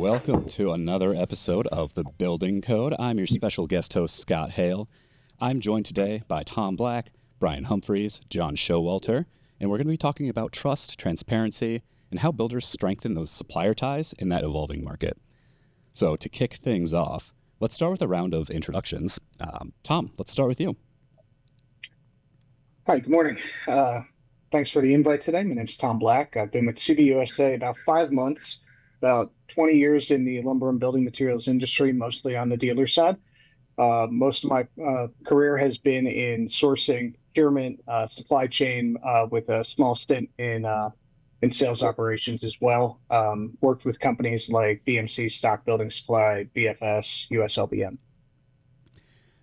Welcome to another episode of The Building Code. I'm your special guest host, Scott Hale. I'm joined today by Thom Black, Brian Humphreys, John Showalter, and we're going to be talking about trust, transparency, and how builders strengthen those supplier ties in that evolving market. So to kick things off, let's start with a round of introductions. Thom, let's start with you. Hi, good morning. Thanks for the invite today. My name's Thom Black. I've been with CBUSA about 5 months, about 20 years in the lumber and building materials industry, mostly on the dealer side. Most of my career has been in sourcing, procurement, supply chain, with a small stint in sales operations as well. Worked with companies like BMC, Stock Building Supply, BFS, USLBM.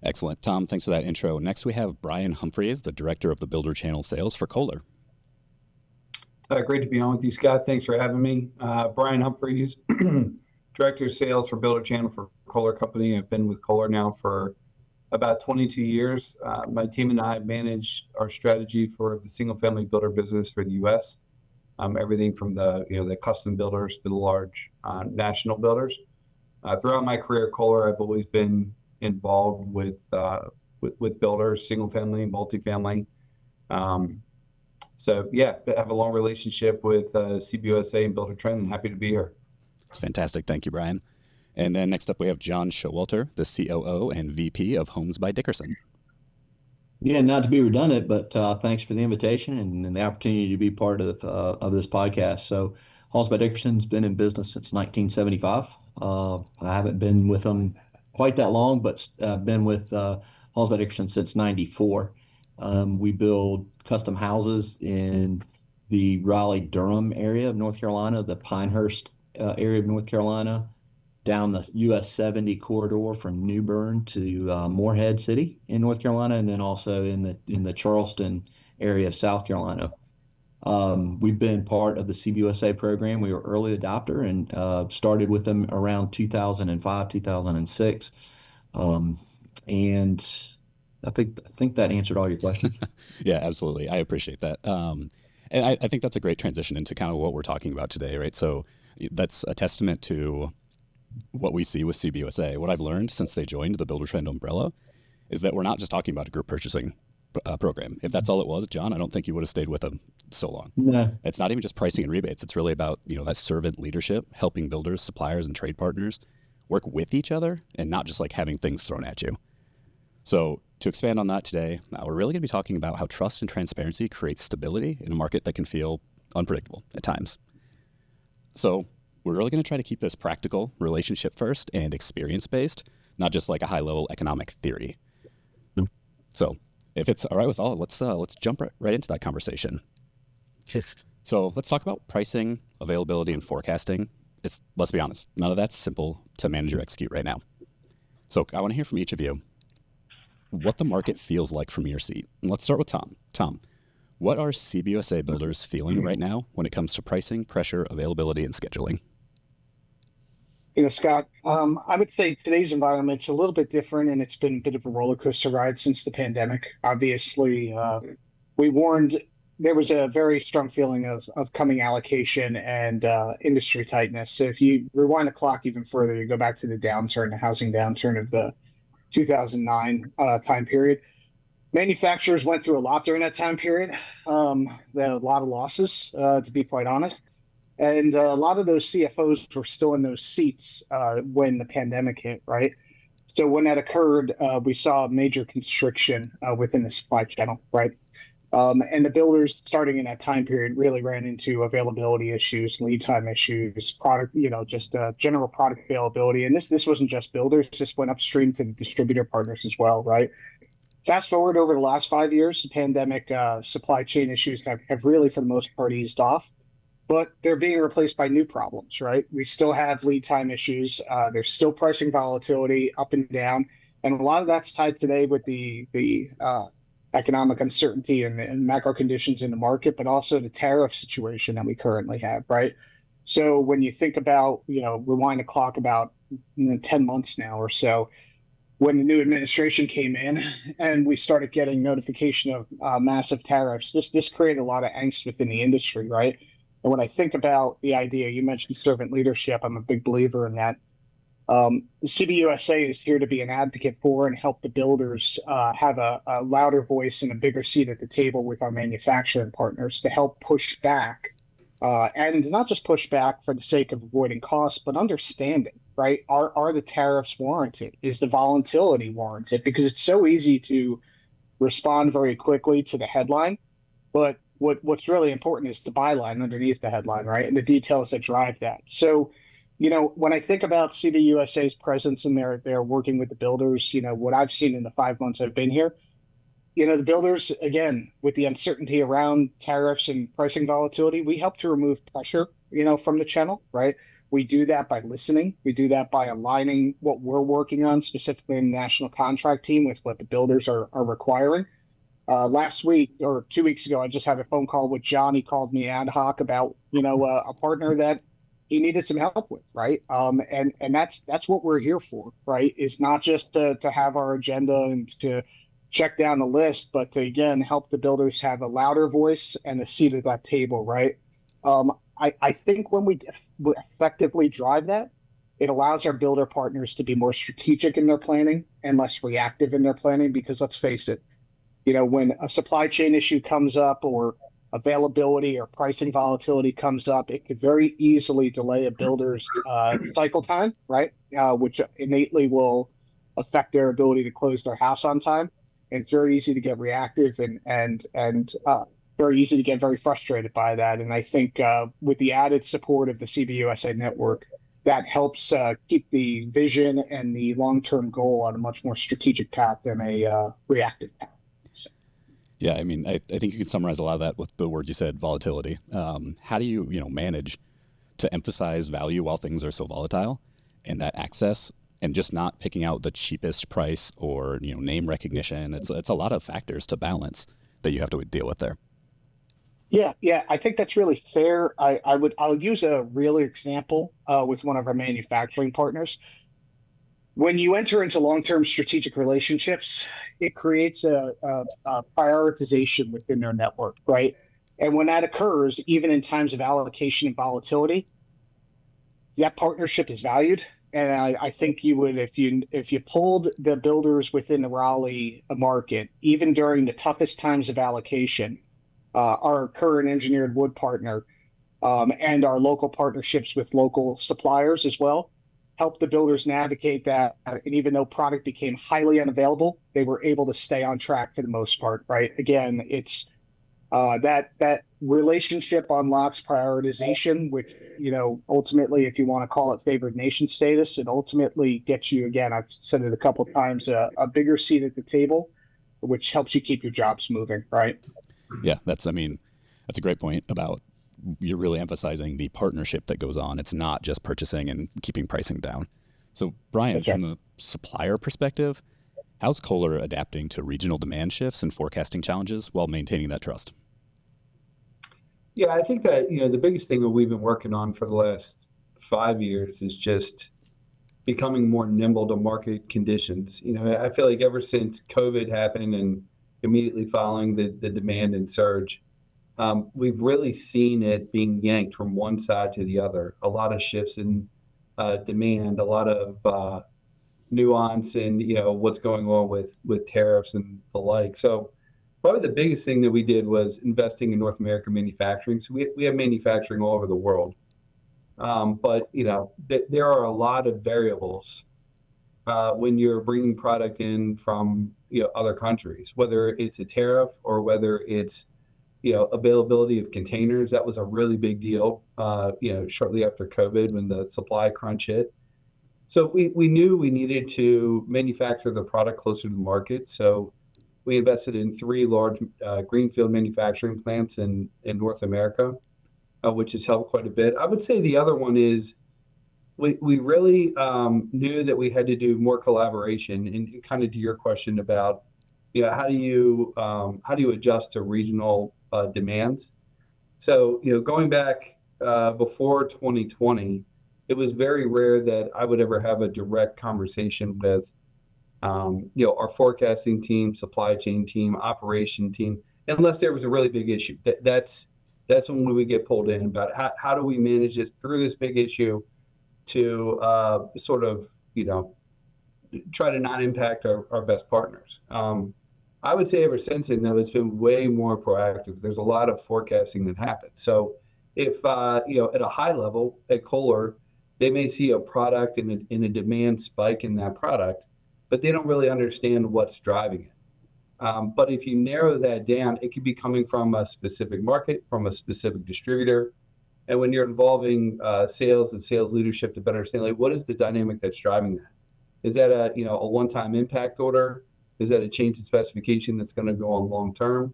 Excellent. Thom, thanks for that intro. Next, we have Brian Humphreys, the Director of the Builder Channel Sales for Kohler. Great to be on with you, Scott. Thanks for having me. Brian Humphreys, Director of Sales for Builder Channel for Kohler Company. I've been with Kohler now for about 22 years. My team and I manage our strategy for the single-family builder business for the U.S. Everything from the custom builders to the large national builders. Throughout my career at Kohler, I've always been involved with builders, single family, multifamily. So yeah, I have a long relationship with CBUSA and Buildertrend, and happy to be here. That's fantastic. Thank you, Brian. And then next up, we have John Showalter, the COO and VP of Homes by Dickerson. Yeah, not to be redundant, but thanks for the invitation and the opportunity to be part of this podcast. So Homes by Dickerson's been in business since 1975. I haven't been with them quite that long, but been with Homes by Dickerson since 94. We build custom houses in the Raleigh-Durham area of North Carolina, the Pinehurst area of North Carolina, down the US 70 corridor from New Bern to Morehead City in North Carolina, and then also in the Charleston area of South Carolina. We've been part of the CBUSA program. We were early adopter and started with them around 2005, 2006. And I think that answered all your questions. Yeah, absolutely. I appreciate that. And I think that's a great transition into kind of what we're talking about today, right? So that's a testament to what we see with CBUSA. What I've learned since they joined the Buildertrend umbrella is that we're not just talking about a group purchasing program. If that's all it was, John, I don't think you would have stayed with them so long. No. It's not even just pricing and rebates. It's really about, that servant leadership, helping builders, suppliers, and trade partners work with each other and not just like having things thrown at you. So to expand on that today, we're really going to be talking about how trust and transparency creates stability in a market that can feel unpredictable at times. So we're really going to try to keep this practical, relationship first, and experience based, not just like a high level economic theory. So if it's all right with all, let's jump right into that conversation. So let's talk about pricing, availability, and forecasting. Let's be honest, none of that's simple to manage or execute right now. So I want to hear from each of you what the market feels like from your seat. And let's start with Thom. Thom, what are CBUSA builders feeling right now when it comes to pricing, pressure, availability, and scheduling? Scott, I would say today's environment's a little bit different, and it's been a bit of a roller coaster ride since the pandemic. Obviously, we warned there was a very strong feeling of coming allocation and industry tightness. So if you rewind the clock even further, you go back to the housing downturn of the 2009 time period. Manufacturers went through a lot during that time period. They had a lot of losses, to be quite honest. And a lot of those CFOs were still in those seats when the pandemic hit, right? So when that occurred, we saw a major constriction within the supply channel, right? And the builders starting in that time period really ran into availability issues, lead time issues, product, just general product availability. And this wasn't just builders, this went upstream to the distributor partners as well, right? Fast forward over the last 5 years, the pandemic supply chain issues have really, for the most part, eased off. But they're being replaced by new problems, right? We still have lead time issues. There's still pricing volatility up and down. And a lot of that's tied today with the economic uncertainty and macro conditions in the market, but also the tariff situation that we currently have, right? So when you think about, rewind the clock about 10 months now or so, when the new administration came in and we started getting notification of massive tariffs, this created a lot of angst within the industry, right? And when I think about the idea, you mentioned servant leadership. I'm a big believer in that. CBUSA is here to be an advocate for and help the builders have a louder voice and a bigger seat at the table with our manufacturing partners to help push back. And not just push back for the sake of avoiding costs, but understanding, right? Are the tariffs warranted? Is the volatility warranted? Because it's so easy to respond very quickly to the headline, but what's really important is the byline underneath the headline, right? And the details that drive that. So, when I think about CBUSA's presence in there, they're working with the builders, what I've seen in the 5 months I've been here, the builders, again, with the uncertainty around tariffs and pricing volatility, we help to remove pressure, from the channel, right? We do that by listening. We do that by aligning what we're working on, specifically in the national contract team, with what the builders are requiring. Last week or 2 weeks ago, I just had a phone call with John. He called me ad hoc about, a partner that he needed some help with, right? And that's what we're here for, right? Is not just to have our agenda and to check down the list, but to, again, help the builders have a louder voice and a seat at that table, right? I think when we effectively drive that, it allows our builder partners to be more strategic in their planning and less reactive in their planning, because let's face it, when a supply chain issue comes up or availability or pricing volatility comes up, it could very easily delay a builder's cycle time, right? Which innately will affect their ability to close their house on time. And it's very easy to get reactive and very easy to get very frustrated by that. And I think with the added support of the CBUSA network, that helps keep the vision and the long-term goal on a much more strategic path than a reactive path. Yeah, I mean, I think you could summarize a lot of that with the word you said, volatility. How do you, manage to emphasize value while things are so volatile, and that access, and just not picking out the cheapest price or, name recognition? It's a lot of factors to balance that you have to deal with there. Yeah, I think that's really fair. I'll use a real example with one of our manufacturing partners. When you enter into long-term strategic relationships, it creates a prioritization within their network, right? And when that occurs, even in times of allocation and volatility, that partnership is valued. And I think you would, if you pulled the builders within the Raleigh market, even during the toughest times of allocation, our current engineered wood partner and our local partnerships with local suppliers as well, help the builders navigate that. And even though product became highly unavailable, they were able to stay on track for the most part, right? Again, it's that relationship unlocks prioritization, which, ultimately, if you want to call it favored nation status, it ultimately gets you, again, I've said it a couple of times, a bigger seat at the table, which helps you keep your jobs moving, right? Yeah, that's a great point about you're really emphasizing the partnership that goes on. It's not just purchasing and keeping pricing down. So Brian, from the supplier perspective, how's Kohler adapting to regional demand shifts and forecasting challenges while maintaining that trust? Yeah, I think that, the biggest thing that we've been working on for the last 5 years is just becoming more nimble to market conditions. I feel like ever since COVID happened and immediately following the demand and surge, we've really seen it being yanked from one side to the other. A lot of shifts in demand, a lot of nuance in what's going on with tariffs and the like. So probably the biggest thing that we did was investing in North American manufacturing. So we have manufacturing all over the world, but there are a lot of variables when you're bringing product in from other countries, whether it's a tariff or whether it's availability of containers. That was a really big deal, shortly after COVID when the supply crunch hit. So we knew we needed to manufacture the product closer to the market. So we invested in 3 large greenfield manufacturing plants in North America, which has helped quite a bit. I would say the other one is we really knew that we had to do more collaboration, and kind of to your question about how do you adjust to regional demands. So going back before 2020, it was very rare that I would ever have a direct conversation with our forecasting team, supply chain team, operation team, unless there was a really big issue. That's That's when we get pulled in about how do we manage this through this big issue to sort of, try to not impact our best partners. I would say ever since then, though, it's been way more proactive. There's a lot of forecasting that happens. So if, at a high level at Kohler, they may see a product and a demand spike in that product, but they don't really understand what's driving it. But if you narrow that down, it could be coming from a specific market, from a specific distributor. And when you're involving sales and sales leadership to better understand, like, what is the dynamic that's driving that? Is that a one-time impact order? Is that a change in specification that's going to go on long term?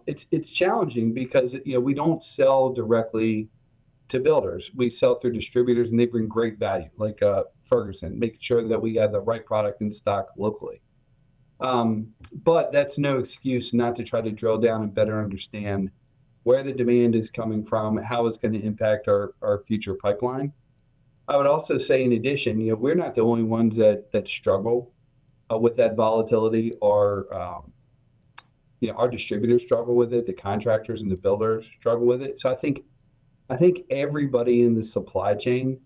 It's challenging because we don't sell directly to builders. We sell through distributors, and they bring great value, like Ferguson, making sure that we have the right product in stock locally. But that's no excuse not to try to drill down and better understand where the demand is coming from, how it's going to impact our future pipeline. I would also say, in addition, we're not the only ones that struggle with that volatility. Our distributors struggle with it. The contractors and the builders struggle with it. So I think everybody in the supply chain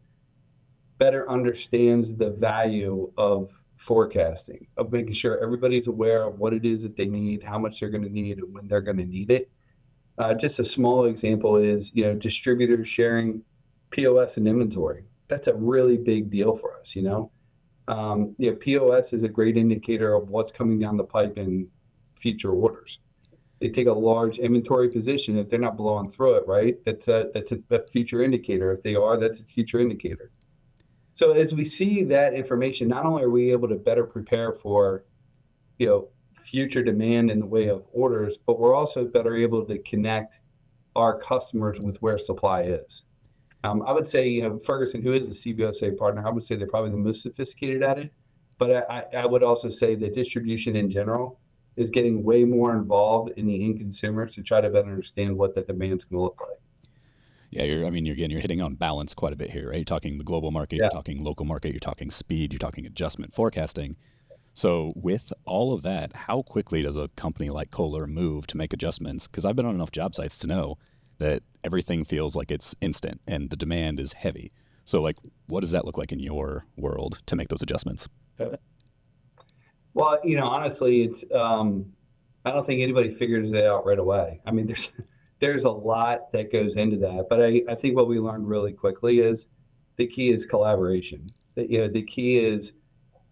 better understands the value of forecasting, of making sure everybody's aware of what it is that they need, how much they're going to need, and when they're going to need it. Just a small example is, distributors sharing POS and inventory. That's a really big deal for us, POS is a great indicator of what's coming down the pipe in future orders. They take a large inventory position. If they're not blowing through it, right, that's a future indicator. If they are, that's a future indicator. So as we see that information, not only are we able to better prepare for, future demand in the way of orders, but we're also better able to connect our customers with where supply is. I would say, Ferguson, who is a CBUSA partner, I would say they're probably the most sophisticated at it. But I would also say that distribution in general is getting way more involved in the end consumer to try to better understand what the demand's going to look like. Yeah, you're hitting on balance quite a bit here, right? You're talking the global market, You're talking local market, you're talking speed, you're talking adjustment forecasting. So with all of that, how quickly does a company like Kohler move to make adjustments? Because I've been on enough job sites to know that everything feels like it's instant and the demand is heavy. So what does that look like in your world to make those adjustments? Well, honestly, it's I don't think anybody figures it out right away. I mean, there's a lot that goes into that, but I think what we learned really quickly is the key is collaboration. The key is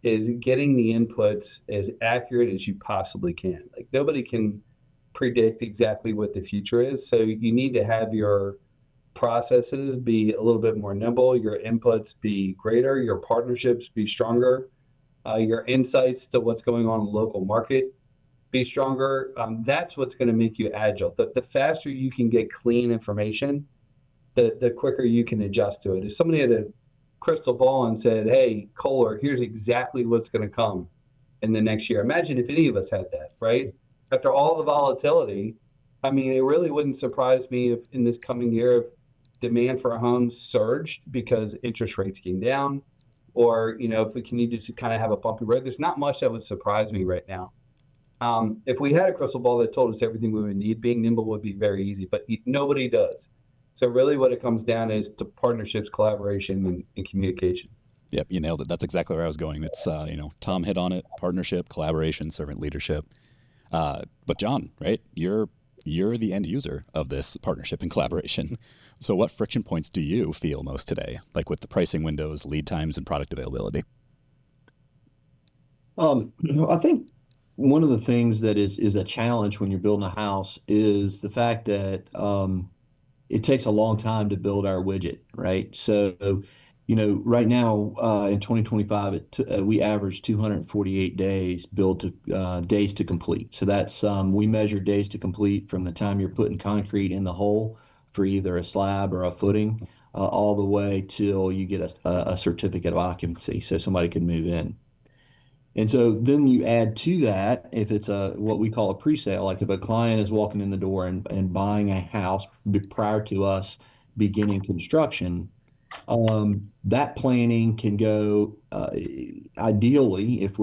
getting the inputs as accurate as you possibly can. Like, nobody can predict exactly what the future is, so you need to have your processes be a little bit more nimble, your inputs be greater, your partnerships be stronger, your insights to what's going on in the local market be stronger. That's what's going to make you agile. The faster you can get clean information, the quicker you can adjust to it. If somebody had a crystal ball and said, hey, Kohler, here's exactly what's going to come in the next year. Imagine if any of us had that, right? After all the volatility, I mean, it really wouldn't surprise me if in this coming year, if demand for homes surged because interest rates came down, or, if we can need to kind of have a bumpy road. There's not much that would surprise me right now. If we had a crystal ball that told us everything we would need, being nimble would be very easy, but nobody does. So really what it comes down is to partnerships, collaboration, and communication. Yep, you nailed it. That's exactly where I was going. It's, Thom hit on it: partnership, collaboration, servant leadership. But John, right, you're the end user of this partnership and collaboration. So what friction points do you feel most today, like with the pricing windows, lead times, and product availability? I think one of the things that is a challenge when you're building a house is the fact that it takes a long time to build our widget, right? So, right now in 2025, we average 248 days days to complete. So that's we measure days to complete from the time you're putting concrete in the hole for either a slab or a footing, all the way till you get a certificate of occupancy, so somebody can move in. And so then you add to that, if it's what we call a pre-sale, like if a client is walking in the door and buying a house prior to us beginning construction, that planning can go, ideally, if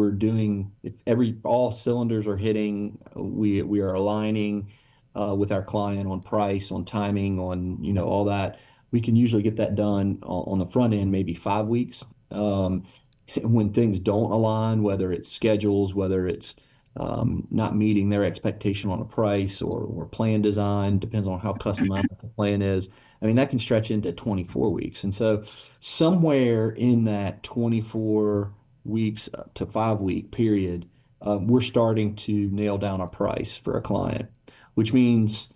all cylinders are hitting, we are aligning, with our client on price, on timing, on, all that. We can usually get that done on the front end, maybe 5 weeks. When things don't align, whether it's schedules, whether it's not meeting their expectation on a price or plan design, depends on how customized the plan is. I mean, that can stretch into 24 weeks. And so somewhere in that 24 weeks to 5 week period, we're starting to nail down a price for a client, which means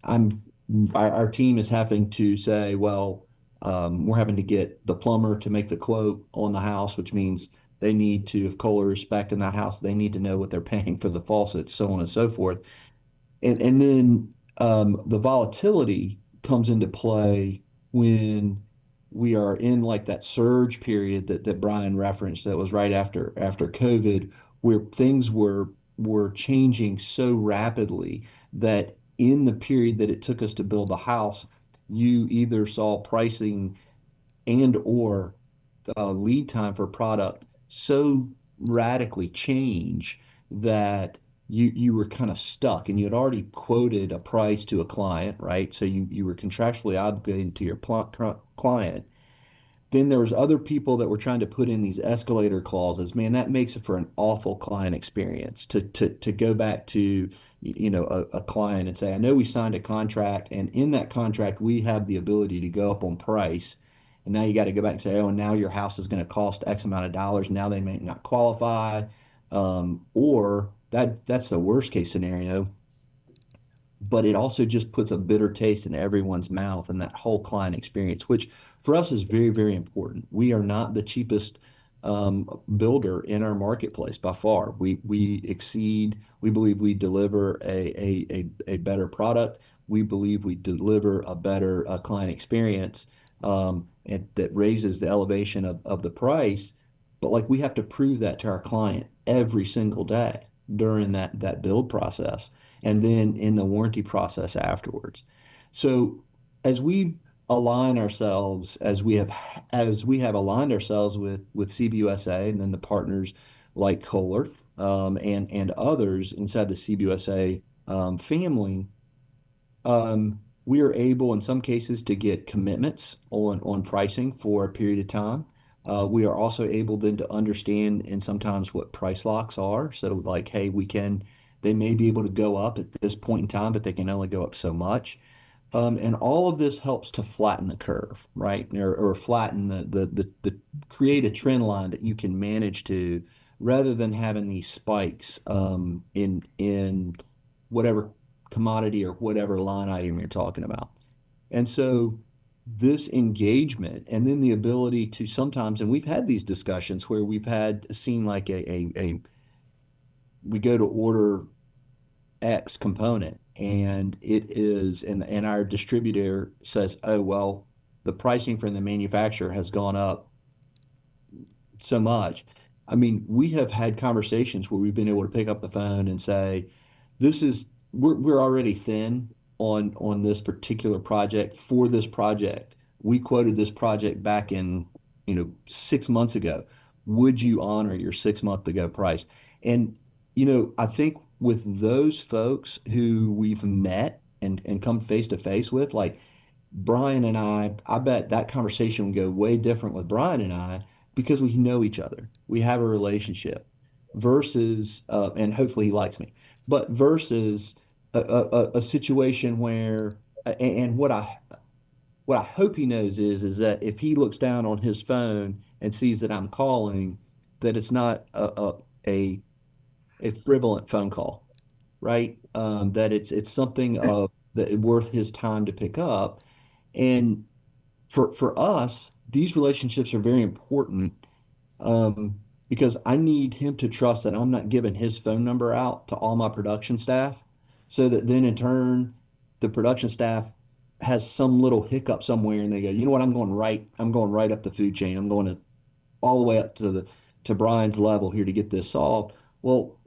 our team is having to say, well, we're having to get the plumber to make the quote on the house, which means they need to, if Kohler is spec'd in that house, they need to know what they're paying for the faucets, so on and so forth. And then the volatility comes into play when we are in like that surge period that Brian referenced, that was right after COVID, where things were changing so rapidly that in the period that it took us to build the house, you either saw pricing and or lead time for product so radically change that you were kind of stuck, and you had already quoted a price to a client, right? So you were contractually obligated to your client. Then there was other people that were trying to put in these escalator clauses. Man, that makes it for an awful client experience to go back to, a client and say, I know we signed a contract, and in that contract we have the ability to go up on price. And now you got to go back and say, oh, and now your house is going to cost X amount of dollars. Now they may not qualify. Or that's the worst case scenario. But it also just puts a bitter taste in everyone's mouth and that whole client experience, which for us is very, very important. We are not the cheapest builder in our marketplace by far. We exceed. We believe we deliver a better product. We believe we deliver a better client experience, and that raises the elevation of the price. But like, we have to prove that to our client every single day during that build process, and then in the warranty process afterwards. So as we align ourselves, as we have aligned ourselves with CBUSA, and then the partners like Kohler, and others inside the CBUSA family, we are able in some cases to get commitments on pricing for a period of time. We are also able then to understand and sometimes what price locks are. So like, hey, they may be able to go up at this point in time, but they can only go up so much. And all of this helps to flatten the curve, right? Or flatten the create a trend line that you can manage to, rather than having these spikes in whatever commodity or whatever line item you're talking about. And so this engagement, and then the ability to sometimes, and we've had these discussions where we've seen like we go to order X component, and and our distributor says, oh, well, the pricing from the manufacturer has gone up so much. I mean, we have had conversations where we've been able to pick up the phone and say, we're already thin on this particular project. For this project, we quoted this project back in 6 months ago. Would you honor your 6 month ago price? And I think with those folks who we've met and come face to face with, like Brian and I bet that conversation would go way different with Brian and I, because we know each other. We have a relationship versus, and hopefully he likes me, but versus a situation where, and what I hope he knows is that if he looks down on his phone and sees that I'm calling, that it's not a frivolent phone call, right? That it's something that worth his time to pick up. And for us, these relationships are very important, because I need him to trust that I'm not giving his phone number out to all my production staff, so that then in turn the production staff has some little hiccup somewhere and they go, you know what, I'm going right up the food chain. I'm going all the way up to Brian's level here to get this solved. Well,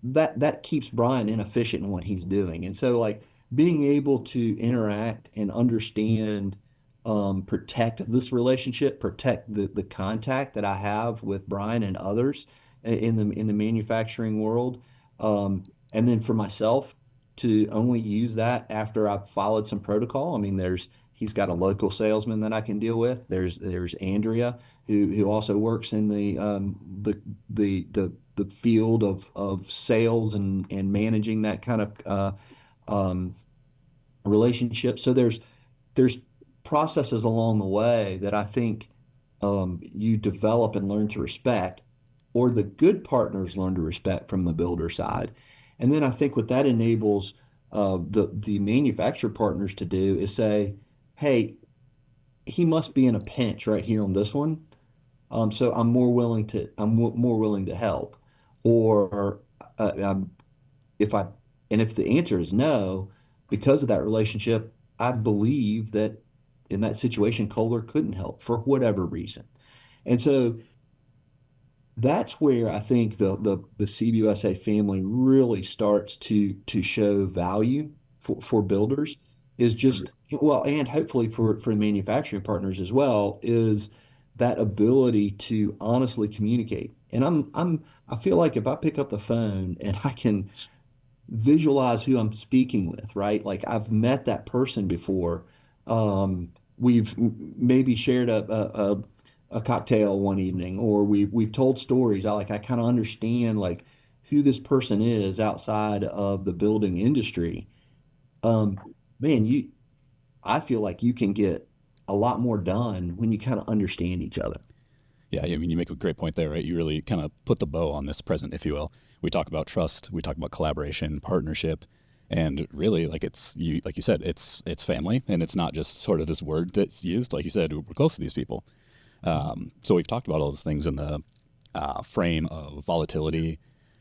that keeps Brian inefficient in what he's doing. And so like being able to interact and understand, protect this relationship, protect the contact that I have with Brian and others in the manufacturing world. And then for myself, to only use that after I've followed some protocol. I mean, he's got a local salesman that I can deal with. There's Andrea who also works in the field of sales and managing that kind of relationship. So there's processes along the way that I think you develop and learn to respect, or the good partners learn to respect from the builder side. And then I think what that enables the manufacturer partners to do is say, hey, he must be in a pinch right here on this one. So I'm more willing to help. Or if the answer is no, because of that relationship, I believe that in that situation, Kohler couldn't help for whatever reason. And so that's where I think the CBUSA family really starts to show value for builders, is just, well, and hopefully for manufacturing partners as well, is that ability to honestly communicate. And I feel like if I pick up the phone and I can visualize who I'm speaking with, right? Like I've met that person before. We've maybe shared a cocktail one evening, or we've told stories. I kind of understand like who this person is outside of the building industry. Man, I feel like you can get a lot more done when you kind of understand each other. Yeah, I mean, you make a great point there, right? You really kind of put the bow on this present, if you will. We talk about trust, we talk about collaboration, partnership, and really, like you said, it's family, and it's not just sort of this word that's used. Like you said, we're close to these people. So we've talked about all those things in the frame of volatility,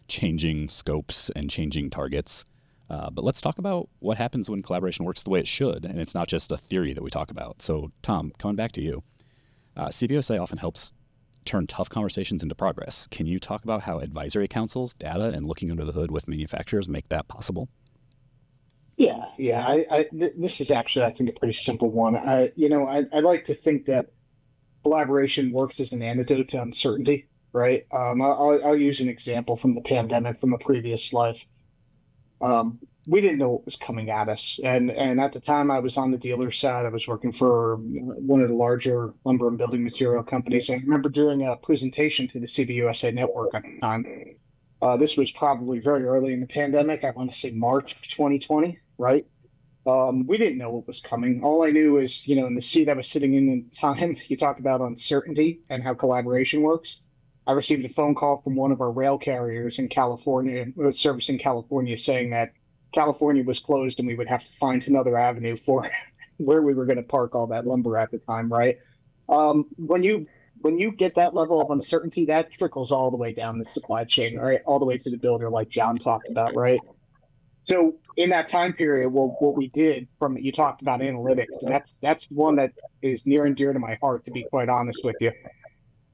changing scopes, and changing targets. But let's talk about what happens when collaboration works the way it should, and it's not just a theory that we talk about. So, Thom, coming back to you, CBUSA often helps turn tough conversations into progress. Can you talk about how advisory councils, data, and looking under the hood with manufacturers make that possible? Yeah. This is actually, I think, a pretty simple one. I like to think that collaboration works as an antidote to uncertainty, right? I'll use an example from the pandemic from a previous life. We didn't know what was coming at us, and at the time I was on the dealer side. I was working for one of the larger lumber and building material companies. I remember doing a presentation to the CBUSA network at the time. This was probably very early in the pandemic. I want to say March 2020, right? We didn't know what was coming. All I knew is, in the seat I was sitting in at the time, you talk about uncertainty and how collaboration works. I received a phone call from one of our rail carriers in California, servicing California, saying that California was closed and we would have to find another avenue for where we were going to park all that lumber at the time, right? When you get that level of uncertainty, that trickles all the way down the supply chain, right? All the way to the builder, like John talked about, right? So in that time period, well, what we did you talked about analytics, and that's one that is near and dear to my heart, to be quite honest with you.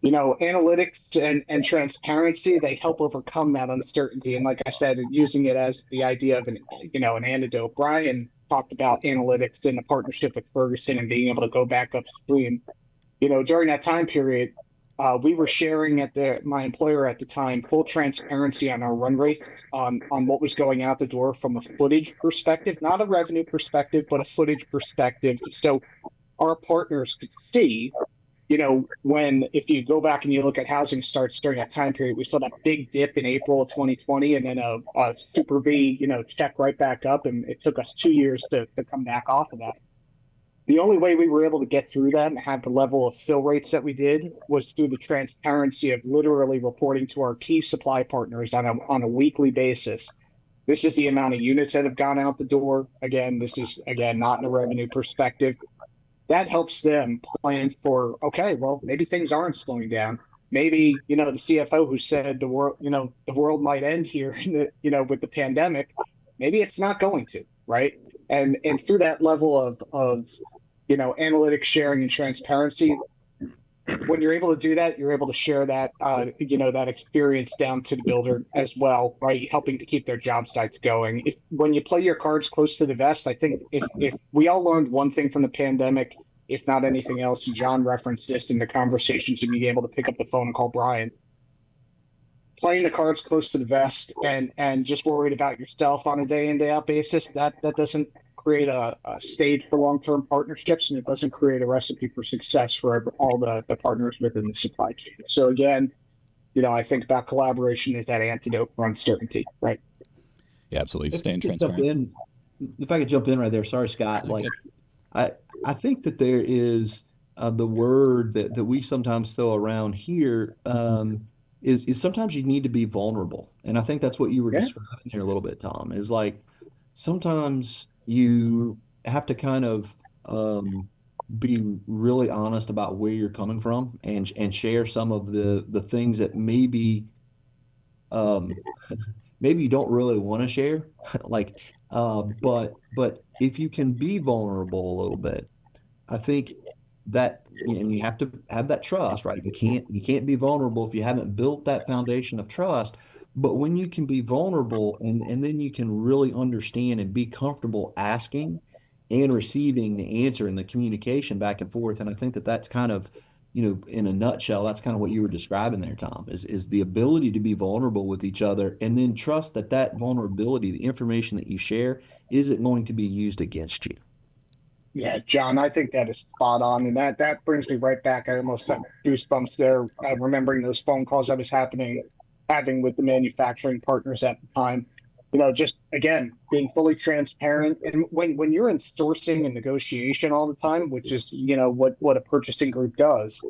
Analytics and transparency, they help overcome that uncertainty. And like I said, using it as the idea of an antidote. Brian talked about analytics in a partnership with Ferguson and being able to go back upstream. During that time period, we were sharing my employer at the time, full transparency on our run rate, on what was going out the door from a footage perspective, not a revenue perspective, but a footage perspective. So our partners could see, if you go back and you look at housing starts during that time period, we saw that big dip in April of 2020, and then a super V, check right back up. And it took us 2 years to come back off of that. The only way we were able to get through that and have the level of fill rates that we did was through the transparency of literally reporting to our key supply partners on a weekly basis. This is the amount of units that have gone out the door. This is not in a revenue perspective. That helps them plan for, okay, well, maybe things aren't slowing down. Maybe, the CFO who said the world might end here, with the pandemic, maybe it's not going to, right? And through that level of analytics sharing and transparency, when you're able to do that, you're able to share that, that experience down to the builder as well, right? Helping to keep their job sites going. When you play your cards close to the vest, I think if we all learned one thing from the pandemic, if not anything else, John referenced this in the conversations of being able to pick up the phone and call Brian. playing the cards close to the vest and just worried about yourself on a day in, day out basis, that doesn't create a stage for long-term partnerships, and it doesn't create a recipe for success for all the partners within the supply chain. So again, I think about collaboration as that antidote for uncertainty, right? Yeah, absolutely. Staying Jump transparent. in, if I could jump in right there. Sorry, Scott. Like, I think that there is the word that we sometimes throw around here is sometimes you need to be vulnerable. And I think that's what you were Yeah. describing here a little bit, Thom, is like sometimes you have to kind of be really honest about where you're coming from and share some of the things that um, maybe you don't really want to share. Like, but if you can be vulnerable a little bit, I think that you have to have that trust, right? You can't be vulnerable if you haven't built that foundation of trust. But when you can be vulnerable and then you can really understand and be comfortable asking and receiving the answer and the communication back and forth. And I think that that's kind of, in a nutshell, that's kind of what you were describing there, Thom, is the ability to be vulnerable with each other and then trust that vulnerability, the information that you share, isn't going to be used against you. Yeah, John, I think that is spot on, and that brings me right back. I almost had goosebumps there, remembering those phone calls I was having with the manufacturing partners at the time. Just again being fully transparent, and when you're in sourcing and negotiation all the time, which is what a purchasing group does,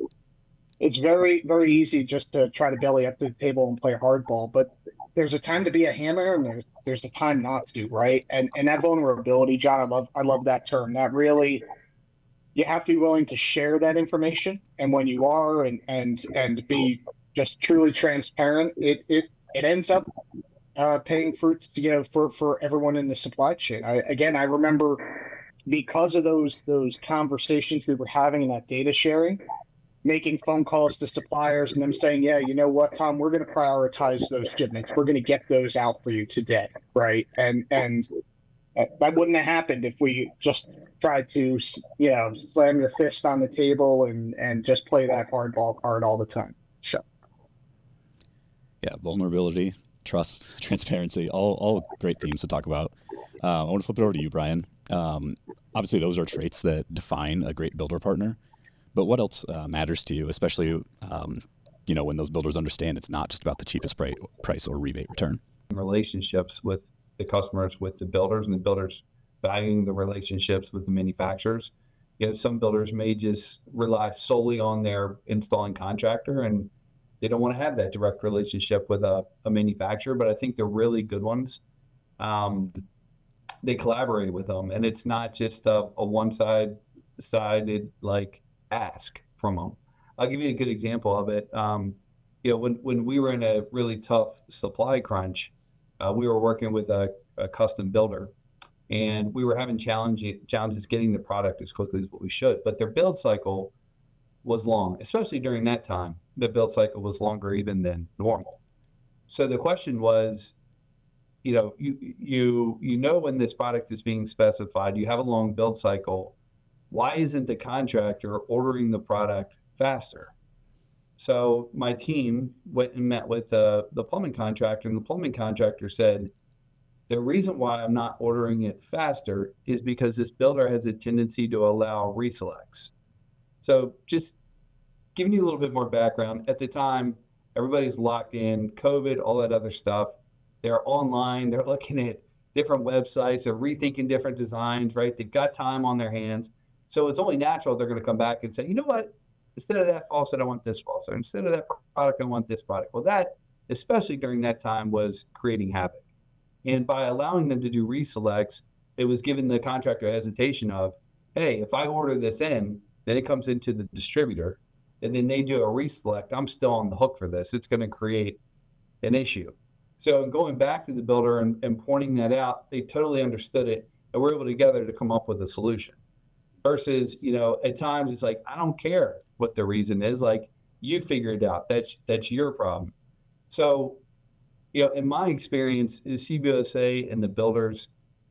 it's very, very easy just to try to belly up to the table and play hardball. But there's a time to be a hammer, and there's a time not to, right? And that vulnerability, John, I love that term. That really, you have to be willing to share that information. And when you are, and be just truly transparent, it ends up paying fruit, for everyone in the supply chain. I remember, because of those conversations we were having and that data sharing, making phone calls to suppliers and them saying, yeah, you know what, Thom, we're going to prioritize those shipments. We're going to get those out for you today, right? And that wouldn't have happened if we just tried to, slam your fist on the table and just play that hardball card all the time. So, Yeah, vulnerability, trust, transparency, all great themes to talk about. I want to flip it over to you, Brian. Obviously, those are traits that define a great builder partner. But what else matters to you, especially when those builders understand it's not just about the cheapest price or rebate return? Relationships with the customers, with the builders, and the builders valuing the relationships with the manufacturers. Some builders may just rely solely on their installing contractor, and they don't want to have that direct relationship with a manufacturer. But I think the really good ones, they collaborate with them, and it's not just a one-sided like ask from them. I'll give you a good example of it. When we were in a really tough supply crunch, we were working with a custom builder, and we were having challenges getting the product as quickly as what we should. But their build cycle was long, especially during that time. The build cycle was longer even than normal. So the question was, you know when this product is being specified, you have a long build cycle. Why isn't the contractor ordering the product faster? So my team went and met with the plumbing contractor, and the plumbing contractor said, the reason why I'm not ordering it faster is because this builder has a tendency to allow reselects. So just giving you a little bit more background, at the time, everybody's locked in, COVID, all that other stuff. They're online, they're looking at different websites, they're rethinking different designs, right? They've got time on their hands. So it's only natural they're going to come back and say, you know what, instead of that faucet, I want this faucet. Instead of that product, I want this product. Well, that, especially during that time, was creating havoc. And by allowing them to do reselects, it was giving the contractor hesitation of, hey, if I order this in, then it comes into the distributor, and then they do a reselect, I'm still on the hook for this. It's going to create an issue. So going back to the builder and pointing that out, they totally understood it, and we're able together to come up with a solution. Versus, at times it's like, I don't care what the reason is. Like, you figure it out. That's your problem. So, in my experience, is CBUSA and the builders,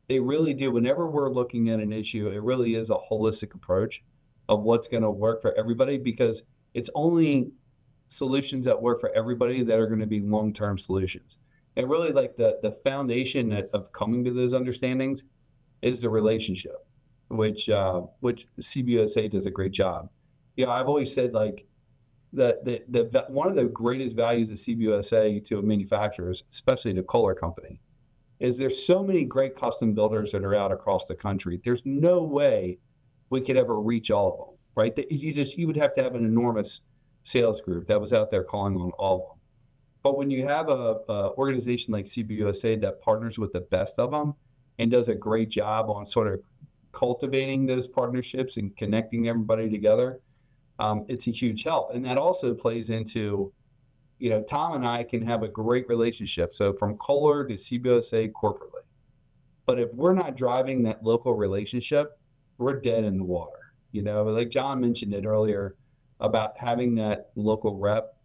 they really do. Whenever we're looking at an issue, it really is a holistic approach of what's going to work for everybody, because it's only solutions that work for everybody that are going to be long-term solutions. And really, like the foundation of coming to those understandings is the relationship, which CBUSA does a great job. I've always said, like, the one of the greatest values of CBUSA to manufacturers, especially to Kohler Company, is there's so many great custom builders that are out across the country. There's no way we could ever reach all of them, right? You would have to have an enormous sales group that was out there calling on all of them. But when you have a organization like CBUSA that partners with the best of them and does a great job on sort of cultivating those partnerships and connecting everybody together, it's a huge help. And that also plays into, Thom and I can have a great relationship. So from Kohler to CBUSA corporately. But if we're not driving that local relationship, we're dead in the water. Like John mentioned it earlier about having that local rep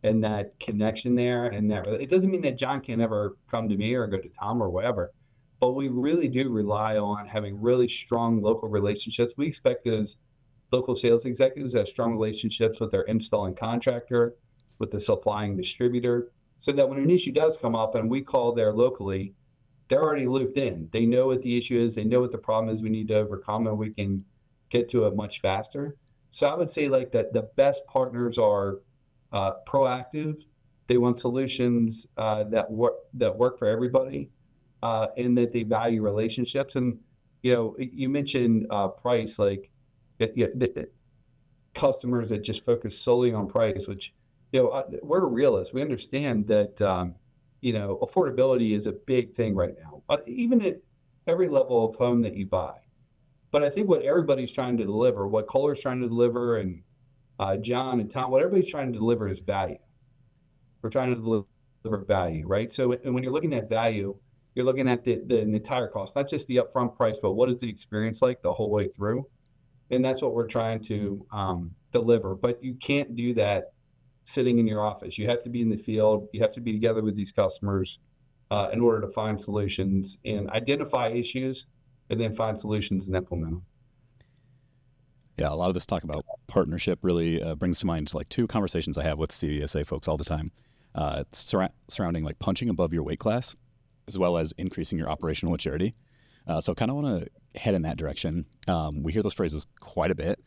and that connection there. And that it doesn't mean that John can't ever come to me or go to Thom or whatever, but we really do rely on having really strong local relationships. We expect those local sales executives to have strong relationships with their installing contractor, with the supplying distributor, so that when an issue does come up and we call there locally, they're already looped in. They know what the issue is. They know what the problem is we need to overcome, and we can get to it much faster. So I would say, like, that the best partners are proactive. They want solutions that work for everybody, and that they value relationships. And you mentioned price, like customers that just focus solely on price, which we're realists. We understand that affordability is a big thing right now, even at every level of home that you buy. But I think what everybody's trying to deliver, what Kohler's trying to deliver, and John and Thom, what everybody's trying to deliver is value. We're trying to deliver value, right? So when you're looking at value, you're looking at the entire cost, not just the upfront price, but what is the experience like the whole way through? And that's what we're trying to deliver. But you can't do that sitting in your office. You have to be in the field. You have to be together with these customers in order to find solutions and identify issues, and then find solutions and implement them. Yeah, a lot of this talk about partnership really brings to mind like two conversations I have with CBUSA folks all the time. Surrounding like punching above your weight class, as well as increasing your operational maturity. So kind of want to head in that direction. We hear those phrases quite a bit.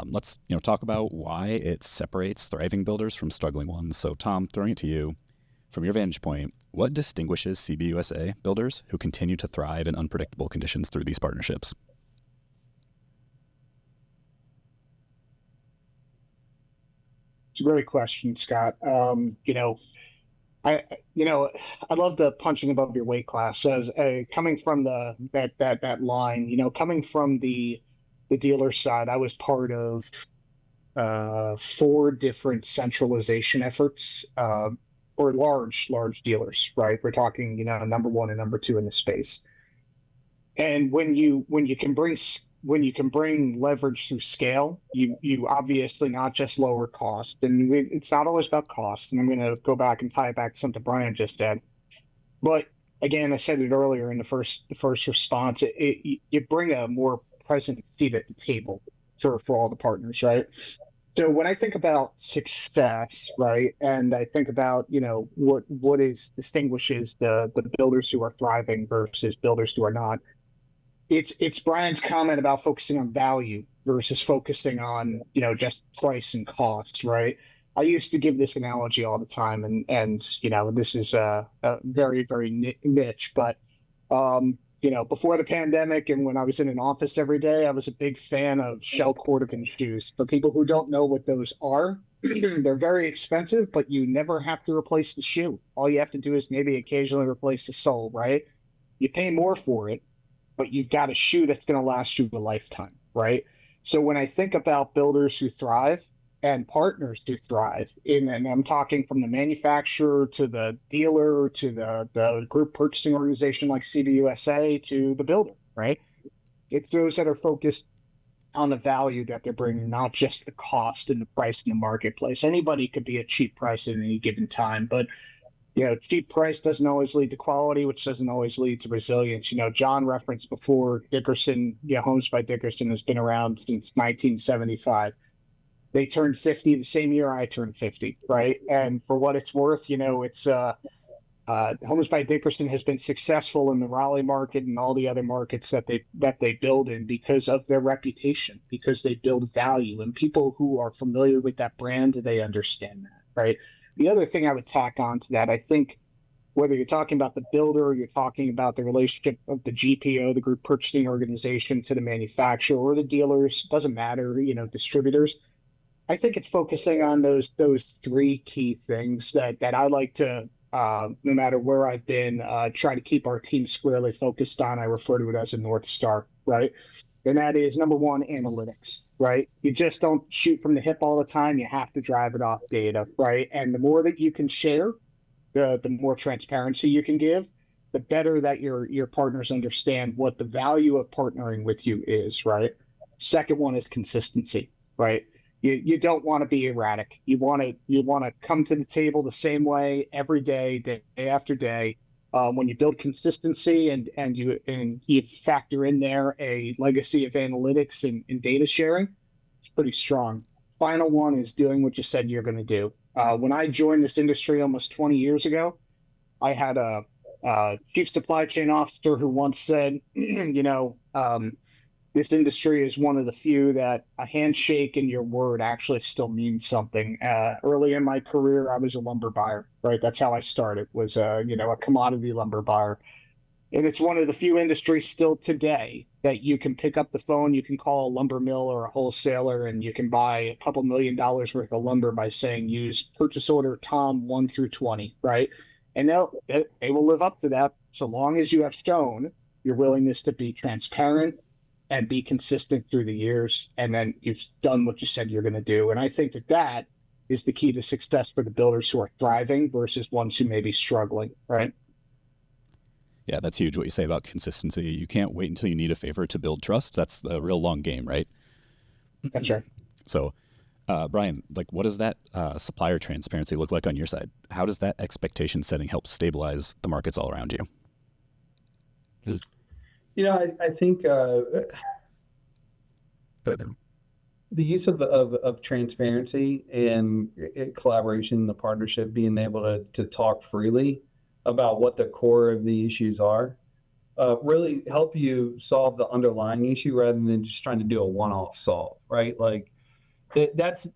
Let's talk about why it separates thriving builders from struggling ones. So Thom, throwing it to you, from your vantage point, what distinguishes CBUSA builders who continue to thrive in unpredictable conditions through these partnerships? It's a great question, Scott. I love the punching above your weight class as coming from that line, coming from the dealer side. I was part of 4 different centralization efforts for large dealers, right? We're talking, number 1 and number 2 in the space. And when you can bring leverage through scale, you obviously not just lower cost, and it's not always about cost. And I'm going to go back and tie it back to something Brian just said. But again, I said it earlier in the first response. You bring a more present seat at the table for all the partners, right? So when I think about success, right, and I think about what distinguishes the builders who are thriving versus builders who are not. It's Brian's comment about focusing on value versus focusing on just price and cost, right? I used to give this analogy all the time, and this is a very, very niche, but before the pandemic and when I was in an office every day, I was a big fan of shell cordovan shoes. For people who don't know what those are, they're very expensive, but you never have to replace the shoe. All you have to do is maybe occasionally replace the sole, right? You pay more for it, but you've got a shoe that's going to last you a lifetime, right? So when I think about builders who thrive and partners who thrive, and I'm talking from the manufacturer to the dealer to the group purchasing organization like CBUSA to the builder, right? It's those that are focused on the value that they're bringing, not just the cost and the price in the marketplace. Anybody could be a cheap price at any given time, but cheap price doesn't always lead to quality, which doesn't always lead to resilience. John referenced before Dickerson, Homes by Dickerson has been around since 1975. They turned 50 the same year I turned 50, right? And for what it's worth, it's Homes by Dickerson has been successful in the Raleigh market and all the other markets that they build in because of their reputation, because they build value, and people who are familiar with that brand, they understand that, right? The other thing I would tack on to that, I think, whether you're talking about the builder or you're talking about the relationship of the GPO, the group purchasing organization, to the manufacturer or the dealers, doesn't matter, distributors. I think it's focusing on those three key things that I like to, no matter where I've been, try to keep our team squarely focused on. I refer to it as a North Star, right? And that is number one, analytics, right? You just don't shoot from the hip all the time. You have to drive it off data, right? And the more that you can share, the more transparency you can give, the better that your partners understand what the value of partnering with you is, right? Second one is consistency, right? You don't want to be erratic. You want to come to the table the same way every day, day after day. When you build consistency and you factor in there a legacy of analytics and data sharing, it's pretty strong. Final one is doing what you said you're going to do. When I joined this industry almost 20 years ago, I had a chief supply chain officer who once said, this industry is one of the few that a handshake and your word actually still means something. Early in my career, I was a lumber buyer, right? That's how I started, was a commodity lumber buyer. And it's one of the few industries still today that you can pick up the phone, you can call a lumber mill or a wholesaler, and you can buy a couple $1 million worth of lumber by saying use purchase order Thom 1 through 20, right? And they will live up to that so long as you have shown your willingness to be transparent and be consistent through the years, and then you've done what you said you're going to do. And I think that is the key to success for the builders who are thriving versus ones who may be struggling, right? Yeah, that's huge what you say about consistency. You can't wait until you need a favor to build trust. That's the real long game, right? That's right. So, Brian, what does that supplier transparency look like on your side? How does that expectation setting help stabilize the markets all around you? I think the use of transparency and collaboration, the partnership, being able to talk freely about what the core of the issues are, really help you solve the underlying issue rather than just trying to do a one-off solve, right? Like that's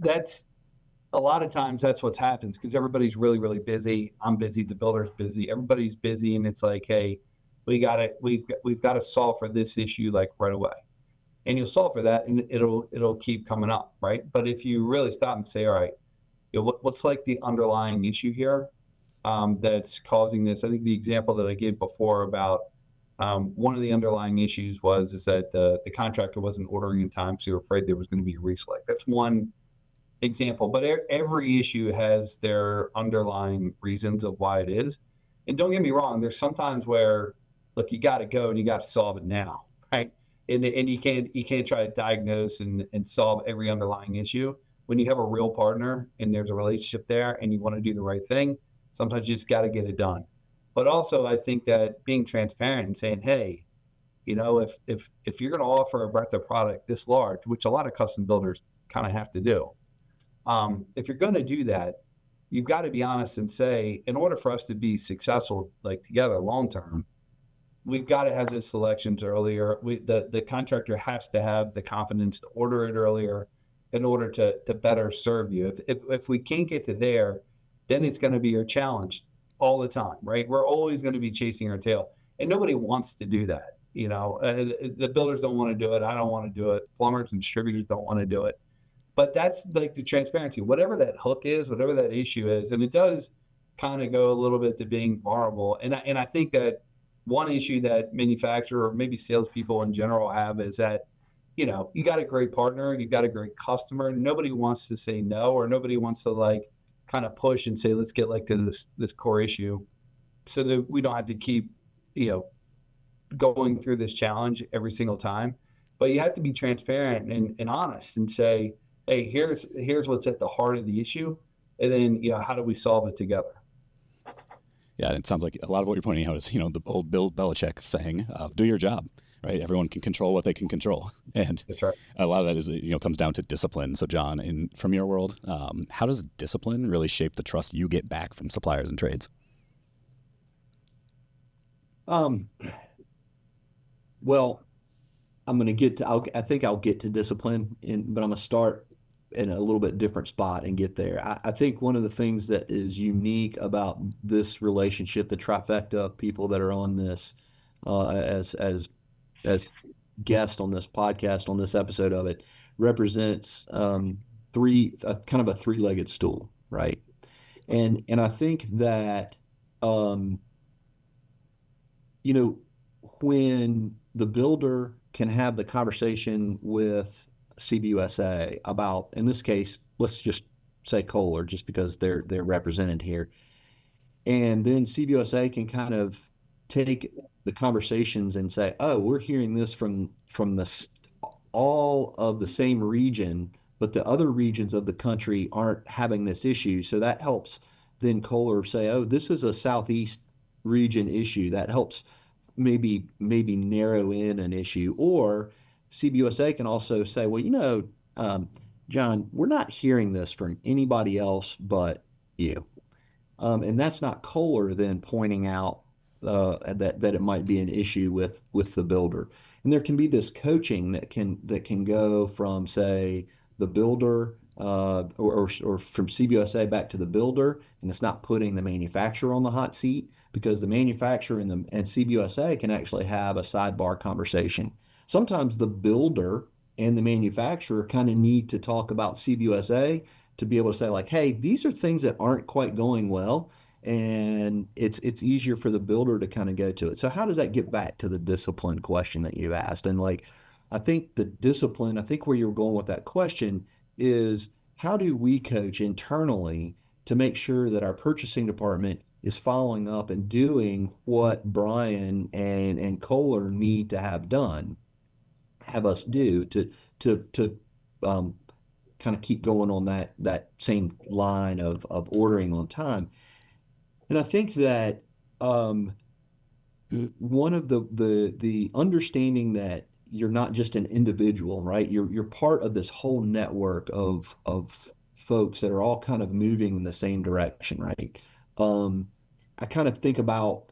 a lot of times that's what happens because everybody's really, really busy. I'm busy. The builder's busy. Everybody's busy. And it's like, hey, we've got to solve for this issue like right away. And you'll solve for that and it'll keep coming up, right? But if you really stop and say, all right, what's like the underlying issue here that's causing this? I think the example that I gave before about one of the underlying issues is that the contractor wasn't ordering in time, so they were afraid there was going to be a reselect. That's one example, but every issue has their underlying reasons of why it is. And don't get me wrong, there's sometimes where, look, you got to go and you got to solve it now, right? And you can't try to diagnose and solve every underlying issue. When you have a real partner and there's a relationship there and you want to do the right thing, sometimes you just got to get it done. But also, I think that being transparent and saying, hey, if you're going to offer a breadth of product this large, which a lot of custom builders kind of have to do, if you're going to do that, you've got to be honest and say, in order for us to be successful, like together long term, we've got to have the selections earlier. The contractor has to have the confidence to order it earlier in order to better serve you. If we can't get to there, then it's going to be your challenge all the time, right? We're always going to be chasing our tail, and nobody wants to do that. The builders don't want to do it. I don't want to do it. Plumbers and distributors don't want to do it. But that's like the transparency, whatever that hook is, whatever that issue is, and it does kind of go a little bit to being vulnerable. And I think that one issue that manufacturer or maybe salespeople in general have is that, you got a great partner, you've got a great customer. Nobody wants to say no, or nobody wants to kind of push and say, let's get to this core issue so that we don't have to keep, going through this challenge every single time. But you have to be transparent and honest and say, hey, here's what's at the heart of the issue. And then, how do we solve it together? Yeah, it sounds like a lot of what you're pointing out is, the old Bill Belichick saying, do your job, right? Everyone can control what they can control. And That's right. a lot of that is, comes down to discipline. So John, from your world, how does discipline really shape the trust you get back from suppliers and trades? Well, I'm going to I think I'll get to discipline, but I'm going to start in a little bit different spot and get there. I think one of the things that is unique about this relationship, the trifecta of people that are on this as guests on this podcast, on this episode of it, represents kind of a three-legged stool, right? And I think that when the builder can have the conversation with CBUSA about, in this case, let's just say Kohler, just because they're represented here, and then CBUSA can kind of take the conversations and say, oh, we're hearing this from all of the same region, but the other regions of the country aren't having this issue. So that helps then Kohler say, oh, this is a Southeast region issue. That helps maybe narrow in an issue. Or CBUSA can also say, well, John, we're not hearing this from anybody else but you. And that's not Kohler then pointing out that it might be an issue with the builder. And there can be this coaching that can go from, say, the builder or from CBUSA back to the builder, and it's not putting the manufacturer on the hot seat, because the manufacturer and CBUSA can actually have a sidebar conversation. Sometimes the builder and the manufacturer kind of need to talk about CBUSA to be able to say, like, hey, these are things that aren't quite going well, and it's easier for the builder to kind of go to it. So how does that get back to the discipline question that you asked? And I think where you're going with that question is, how do we coach internally to make sure that our purchasing department is following up and doing what Brian and Kohler need to have us do to kind of keep going on that same line of ordering on time. And I think that one of the understanding that you're not just an individual, right? You're part of this whole network of folks that are all kind of moving in the same direction, right? I kind of think about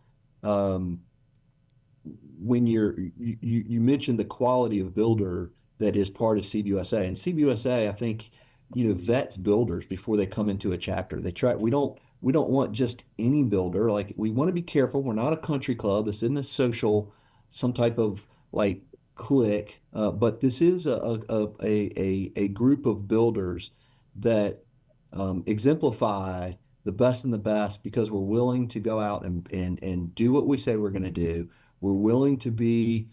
when you mentioned the quality of builder that is part of CBUSA, and CBUSA, I think, vets builders before they come into a chapter. We don't want just any builder. Like, we want to be careful. We're not a country club. This isn't a social, some type of like clique, but this is a group of builders that exemplify the best and the best, because we're willing to go out and do what we say we're going to do. We're willing to be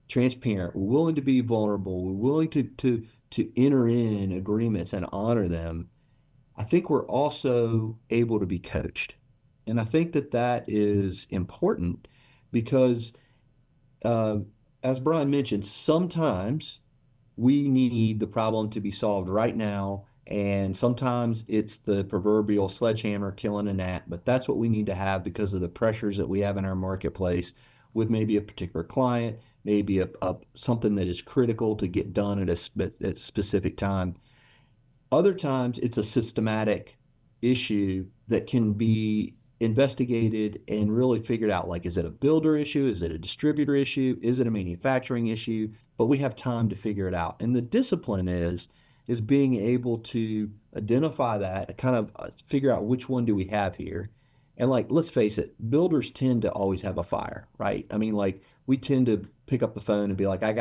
transparent. We're willing to be vulnerable. We're willing to enter in agreements and honor them. I think we're also able to be coached. And I think that is important, because as Brian mentioned, sometimes we need the problem to be solved right now, and sometimes it's the proverbial sledgehammer killing a gnat, but that's what we need to have because of the pressures that we have in our marketplace with maybe a particular client, maybe something that is critical to get done at a specific time. Other times it's a systematic issue that can be investigated and really figured out, like, is it a builder issue? Is it a distributor issue? Is it a manufacturing issue? But we have time to figure it out. And the discipline is being able to identify that, kind of figure out which one do we have here. And, like, let's face it, builders tend to always have a fire, right? I mean, like, we tend to pick up the phone and be like, I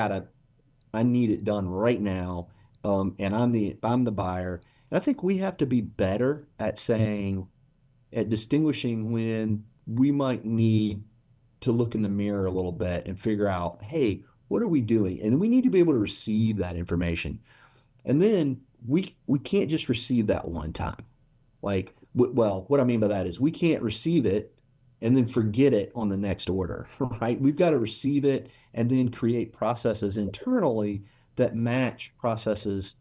need it done right now. And I'm the buyer. And I think we have to be better at distinguishing when we might need to look in the mirror a little bit and figure out, hey, what are we doing? And we need to be able to receive that information. And then we can't just receive that one time. Like, well, what I mean by that is we can't receive it and then forget it on the next order, right? We've got to receive it and then create processes internally that match processes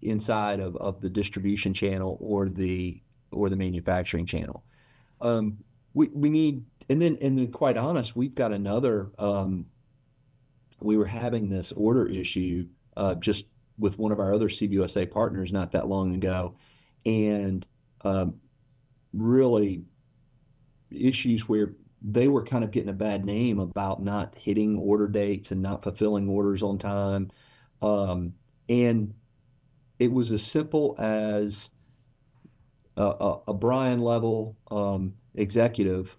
inside of the distribution channel or the manufacturing We need, and then quite honest, we've got another we were having this order issue just with one of our other CBUSA partners not that long ago, and really issues where they were kind of getting a bad name about not hitting order dates and not fulfilling orders on time. And it was as simple as a Brian level executive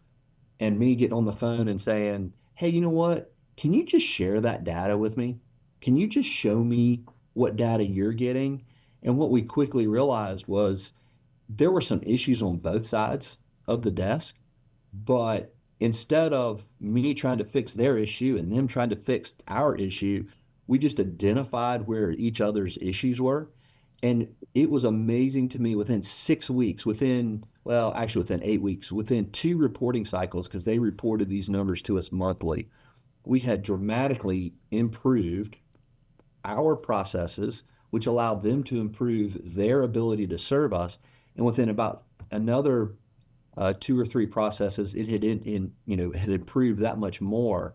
and me getting on the phone and saying, hey, you know what? Can you just share that data with me? Can you just show me what data you're getting? And what we quickly realized was there were some issues on both sides of the desk, but instead of me trying to fix their issue and them trying to fix our issue, we just identified where each other's issues were. And it was amazing to me within 6 weeks, within 8 weeks, within 2 reporting cycles, because they reported these numbers to us monthly, we had dramatically improved our processes, which allowed them to improve their ability to serve us. And within about another 2 or 3 processes, it had had improved that much more.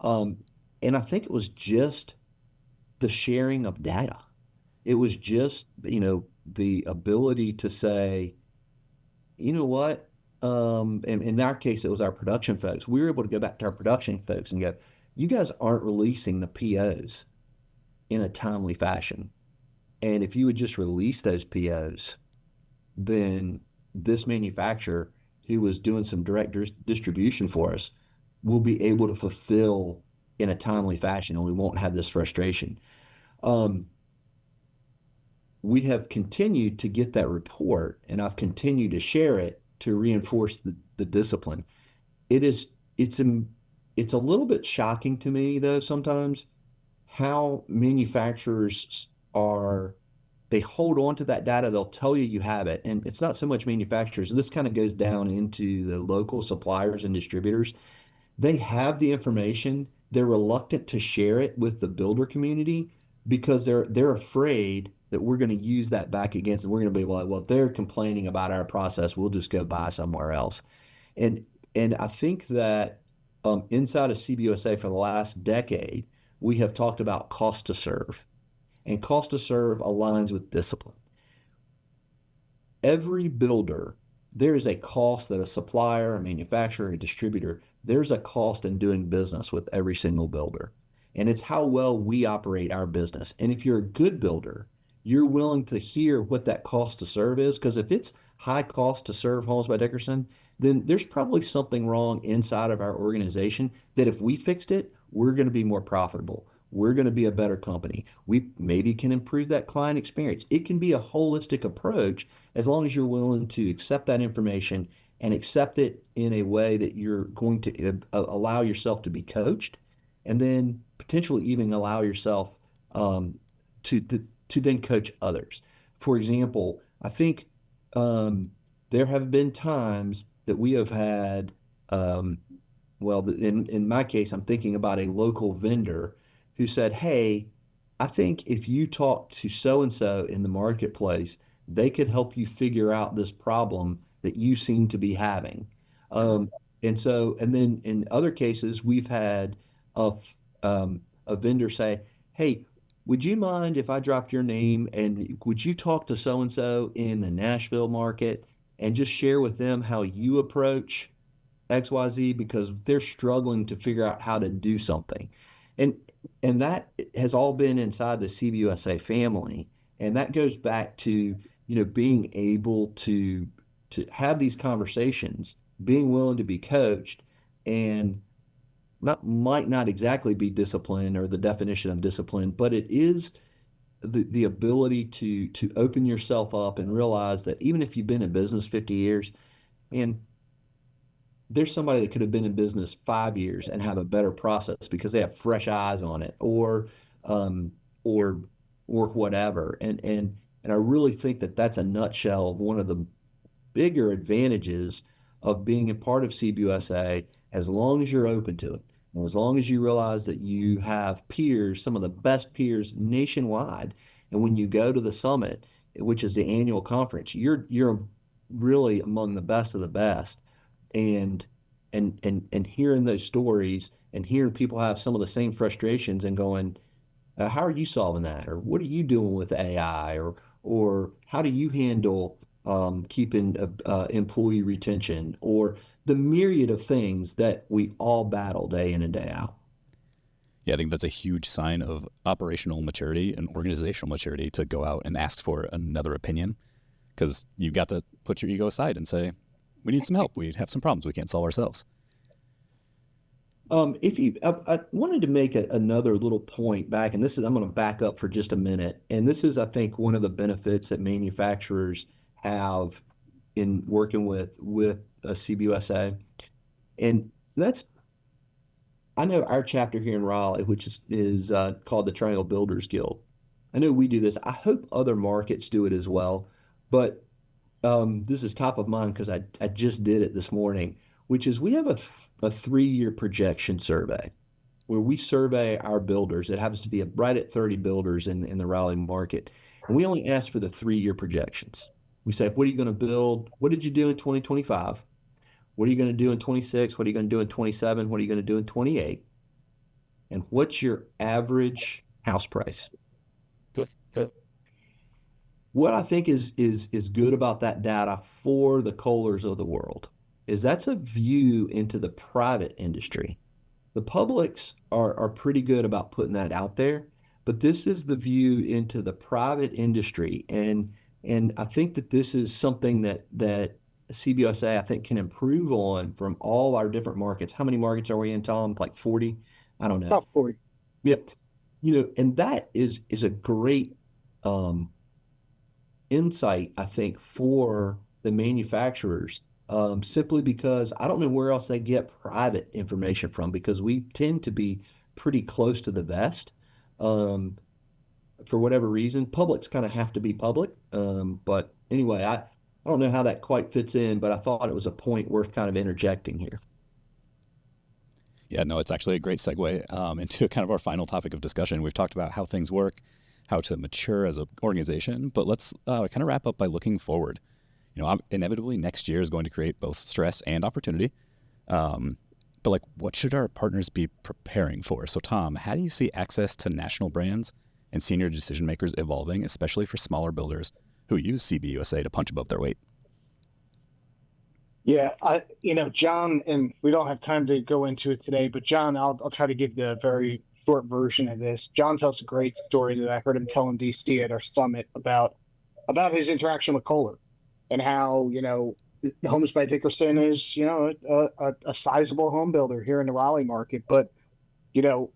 And I think it was just the sharing of data. It was just, the ability to say, you know what? In our case, it was our production folks. We were able to go back to our production folks and go, you guys aren't releasing the POs in a timely fashion. And if you would just release those POs, then this manufacturer who was doing some direct distribution for us will be able to fulfill in a timely fashion, and we won't have this frustration. We have continued to get that report, and I've continued to share it to reinforce the discipline. It's a little bit shocking to me, though, sometimes how manufacturers they hold on to that data. They'll tell you have it. And it's not so much manufacturers. This kind of goes down into the local suppliers and distributors. They have the information. They're reluctant to share it with the builder community because they're afraid that we're going to use that back against them. We're going to be like, well, they're complaining about our process. We'll just go buy somewhere else. And I think that inside of CBUSA for the last decade, we have talked about cost to serve. And cost to serve aligns with discipline. Every builder, there is a cost that a supplier, a manufacturer, a distributor, there's a cost in doing business with every single builder. And it's how well we operate our business. And if you're a good builder, you're willing to hear what that cost to serve is. Because if it's high cost to serve Homes by Dickerson, then there's probably something wrong inside of our organization that if we fixed it, we're going to be more profitable. We're going to be a better company. We maybe can improve that client experience. It can be a holistic approach as long as you're willing to accept that information and accept it in a way that you're going to allow yourself to be coached, and then potentially even allow yourself to then coach others. For example, I think there have been times that we have had, in my case, I'm thinking about a local vendor who said, hey, I think if you talk to so-and-so in the marketplace, they could help you figure out this problem that you seem to be having. And then in other cases, we've had a vendor say, hey, would you mind if I dropped your name and would you talk to so-and-so in the Nashville market and just share with them how you approach XYZ because they're struggling to figure out how to do something. And that has all been inside the CBUSA family. And that goes back to, being able to have these conversations, being willing to be coached, and might not exactly be discipline or the definition of discipline, but it is the ability to open yourself up and realize that even if you've been in business 50 years, man, there's somebody that could have been in business 5 years and have a better process because they have fresh eyes on it or whatever. And I really think that that's a nutshell of one of the bigger advantages of being a part of CBUSA, as long as you're open to it. And as long as you realize that you have peers, some of the best peers nationwide, and when you go to the summit, which is the annual conference, you're really among the best of the best. And hearing those stories and hearing people have some of the same frustrations and going, how are you solving that? Or what are you doing with AI? Or how do you handle keeping employee retention? Or the myriad of things that we all battle day in and day out. Yeah, I think that's a huge sign of operational maturity and organizational maturity to go out and ask for another opinion, because you got to put your ego aside and say, we need some help. We have some problems we can't solve ourselves. I wanted to make another little point back, and I'm going to back up for just a minute. And this is, I think, one of the benefits that manufacturers have in working with a CBUSA. And I know our chapter here in Raleigh, which is called the Triangle Builders Guild. I know we do this. I hope other markets do it as well. But this is top of mind because I just did it this morning, which is we have a 3-year projection survey where we survey our builders. It happens to be right at 30 builders in the Raleigh market. And we only ask for the 3-year projections. We say, what are you going to build? What did you do in 2025? What are you going to do in 26? What are you going to do in 27? What are you going to do in 28? And what's your average house price? What I think is good about that data for the Kohlers of the world is that's a view into the private industry. The publics are pretty good about putting that out there, but this is the view into the private industry. And I think that this is something that CBUSA, I think, can improve on from all our different markets. How many markets are we in, Thom? Like 40? I don't know. About 40. Yep. And that is a great insight, I think, for the manufacturers, simply because I don't know where else they get private information from, because we tend to be pretty close to the vest. For whatever reason, publics kind of have to be public. But anyway, I don't know how that quite fits in, but I thought it was a point worth kind of interjecting here. Yeah, no, it's actually a great segue into kind of our final topic of discussion. We've talked about how things work, how to mature as an organization, but let's kind of wrap up by looking forward. Inevitably next year is going to create both stress and opportunity. But what should our partners be preparing for? So Thom, how do you see access to national brands and senior decision makers evolving, especially for smaller builders who use CBUSA to punch above their weight? Yeah, John, and we don't have time to go into it today, but John, I'll try to give the very short version of this. John tells a great story that I heard him tell in DC at our summit about his interaction with Kohler, and how, Homes by Dickerson is, a sizable home builder here in the Raleigh market, but, didn't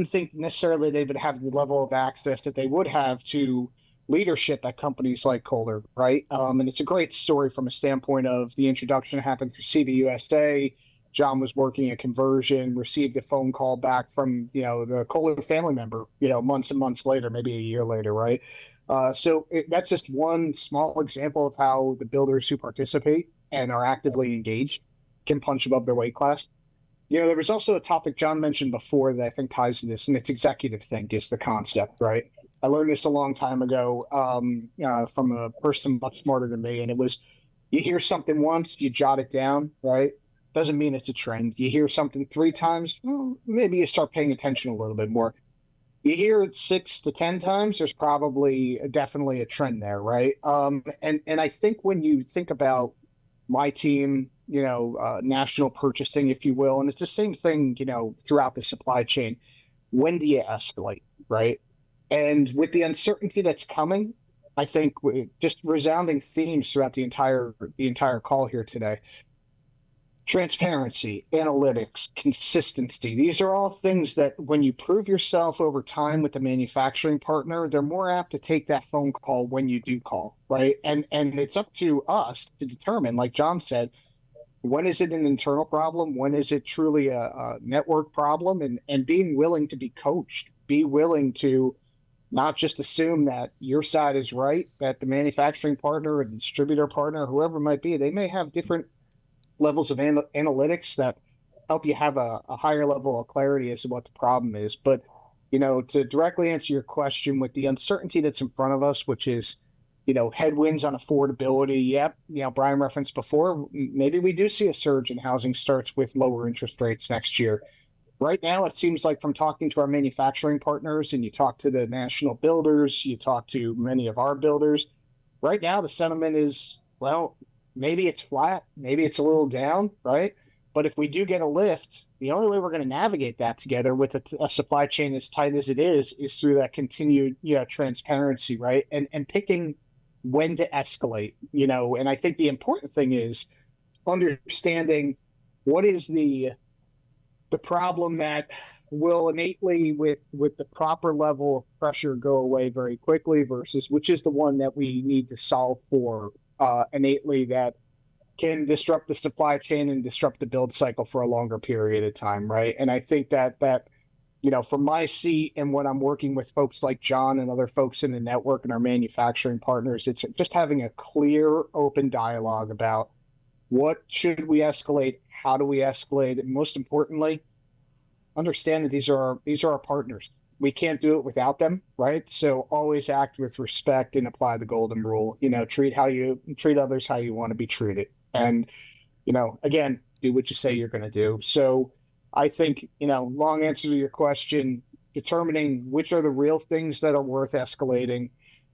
think necessarily they would have the level of access that they would have to leadership at companies like Kohler, right? And it's a great story from a standpoint of the introduction happened through CBUSA. John was working a conversion, received a phone call back from, the Kohler family member, months and months later, maybe a year later, right? So that's just one small example of how the builders who participate and are actively engaged can punch above their weight class. There was also a topic John mentioned before that I think ties to this, and it's executive think is the concept, right? I learned this a long time ago from a person much smarter than me, and it was, you hear something once, you jot it down, right? Doesn't mean it's a trend. You hear something 3 times, well, maybe you start paying attention a little bit more. You hear it 6 to 10 times, there's definitely a trend there, right? And I think when you think about my team, national purchasing, if you will, and it's the same thing, throughout the supply chain. When do you escalate, right? And with the uncertainty that's coming, I think just resounding themes throughout the entire call here today. Transparency, analytics, consistency. These are all things that when you prove yourself over time with the manufacturing partner, they're more apt to take that phone call when you do call, right? And it's up to us to determine, like John said, when is it an internal problem? When is it truly a network problem? And being willing to be coached, be willing to not just assume that your side is right, that the manufacturing partner or the distributor partner, whoever it might be, they may have different levels of analytics that help you have a higher level of clarity as to what the problem is. But, to directly answer your question, with the uncertainty that's in front of us, which is, headwinds on affordability. Yep. Brian referenced before, maybe we do see a surge in housing starts with lower interest rates next year. Right now, it seems like from talking to our manufacturing partners, and you talk to the national builders, you talk to many of our builders, right now the sentiment is, well, maybe it's flat, maybe it's a little down, right? But if we do get a lift, the only way we're going to navigate that together with a supply chain as tight as it is through that continued transparency, right? And picking when to escalate, and I think the important thing is understanding what is the problem that will innately, with the proper level of pressure, go away very quickly versus which is the one that we need to solve for innately that can disrupt the supply chain and disrupt the build cycle for a longer period of time, right? And I think that from my seat and when I'm working with folks like John and other folks in the network and our manufacturing partners, it's just having a clear, open dialogue about what should we escalate, how do we escalate, and most importantly, understand that these are our partners. We can't do it without them, right? So always act with respect and apply the golden rule. Treat others how you want to be treated, and again, do what you say you're going to do. So I think long answer to your question, determining which are the real things that are worth escalating.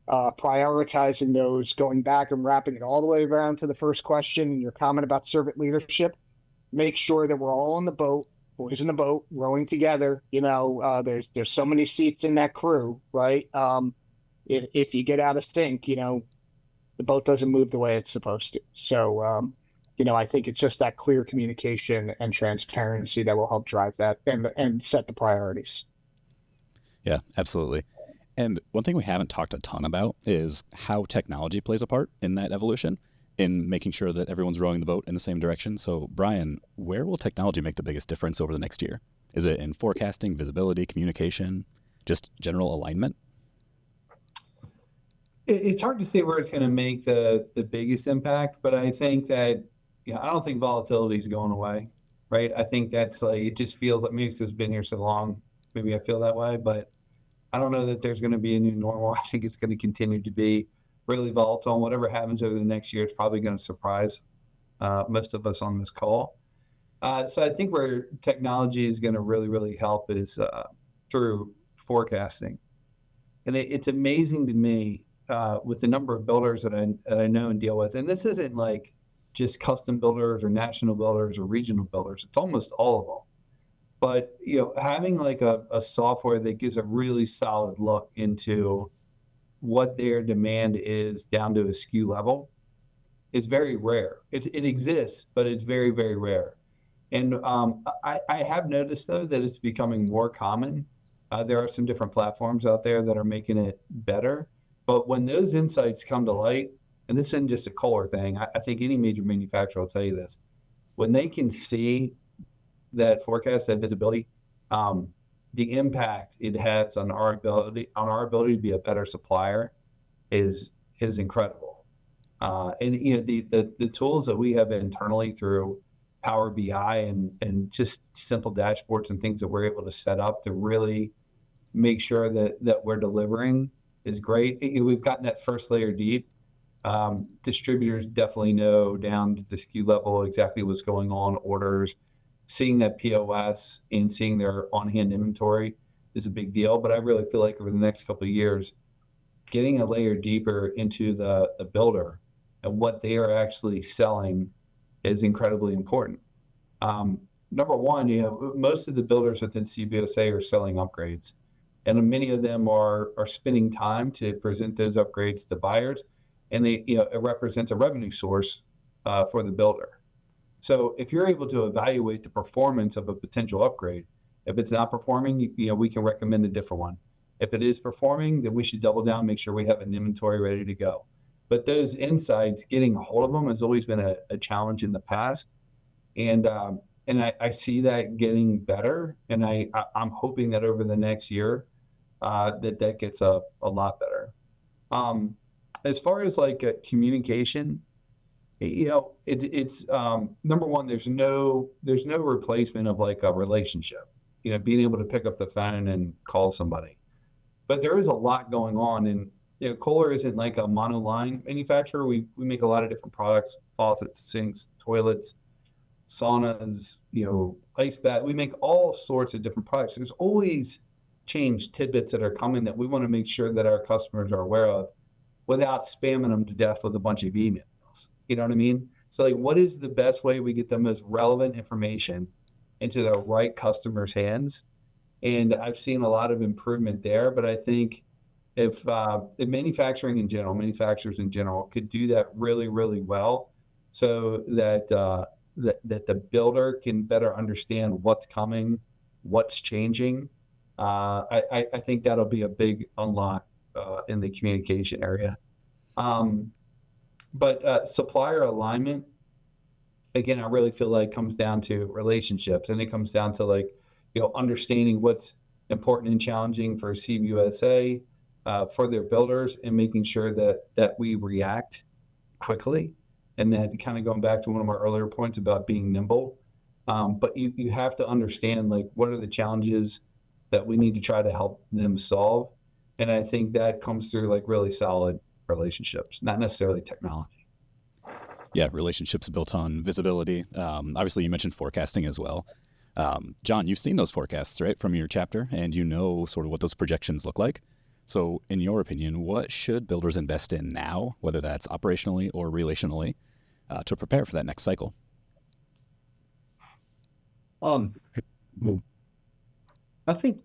Prioritizing those, going back and wrapping it all the way around to the first question and your comment about servant leadership. Make sure that we're all in the boat, boys in the boat, rowing together. There's so many seats in that crew, right? If you get out of sync, the boat doesn't move the way it's supposed to. So, I think it's just that clear communication and transparency that will help drive that and set the priorities. Yeah, absolutely. And one thing we haven't talked a ton about is how technology plays a part in that evolution, in making sure that everyone's rowing the boat in the same direction. So, Brian, where will technology make the biggest difference over the next year? Is it in forecasting, visibility, communication, just general alignment? It's hard to say where it's going to make the biggest impact, but I think that, I don't think volatility is going away, right? I think that's it just feels like, maybe it's been here so long, maybe I feel that way, but I don't know that there's going to be a new normal. I think it's going to continue to be really volatile, and whatever happens over the next year, it's probably going to surprise most of us on this call. So I think where technology is going to really, really help is through forecasting. And it's amazing to me with the number of builders that I know and deal with, and this isn't like just custom builders or national builders or regional builders. It's almost all of them. But having like a software that gives a really solid look into what their demand is down to a SKU level is very rare. It exists, but it's very, very rare. And I have noticed though that it's becoming more common. There are some different platforms out there that are making it better. But when those insights come to light, and this isn't just a Kohler thing, I think any major manufacturer will tell you this, when they can see that forecast, that visibility, the impact it has on our ability to be a better supplier is incredible. And the tools that we have internally through Power BI and just simple dashboards and things that we're able to set up to really make sure that we're delivering is great. We've gotten that first layer deep. Distributors definitely know down to the SKU level exactly what's going on, orders. Seeing that POS and seeing their on-hand inventory is a big deal. But I really feel like over the next couple of years, getting a layer deeper into the builder and what they are actually selling is incredibly important. Number one, most of the builders within CBUSA are selling upgrades, and many of them are spending time to present those upgrades to buyers, and it represents a revenue source for the builder. So if you're able to evaluate the performance of a potential upgrade, if it's not performing, we can recommend a different one. If it is performing, then we should double down, make sure we have an inventory ready to go. But those insights, getting a hold of them has always been a challenge in the past. And I see that getting better. And I'm hoping that over the next year, that gets a lot better. As far as communication, it's number one, there's no replacement of a relationship, being able to pick up the phone and call somebody. But there is a lot going on, and Kohler isn't like a monoline manufacturer. We make a lot of different products: faucets, sinks, toilets, saunas, ice bath. We make all sorts of different products. There's always change tidbits that are coming that we want to make sure that our customers are aware of without spamming them to death with a bunch of emails. You know what I mean? So like, what is the best way we get the most relevant information into the right customers' hands? And I've seen a lot of improvement there, but I think if manufacturers in general could do that really, really well, so that that the builder can better understand what's coming, what's changing, I think that'll be a big unlock in the communication area. But supplier alignment, again, I really feel like comes down to relationships, and it comes down to like, understanding what's important and challenging for CBUSA, for their builders, and making sure that we react quickly. And that kind of going back to one of my earlier points about being nimble. But you have to understand, like, what are the challenges that we need to try to help them solve. And I think that comes through like really solid relationships, not necessarily technology. Yeah, relationships built on visibility. Obviously, you mentioned forecasting as well. John, you've seen those forecasts, right, from your chapter, and you know sort of what those projections look like. So in your opinion, what should builders invest in now, whether that's operationally or relationally, to prepare for that next cycle? I think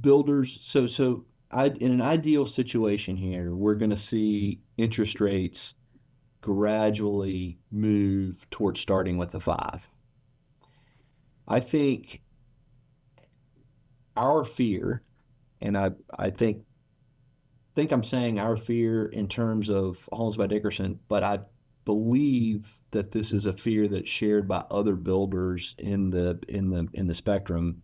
builders, in an ideal situation here, we're going to see interest rates gradually move towards starting with a 5. I think our fear, and I think I'm saying our fear in terms of Homes by Dickerson, but I believe that this is a fear that's shared by other builders in the spectrum,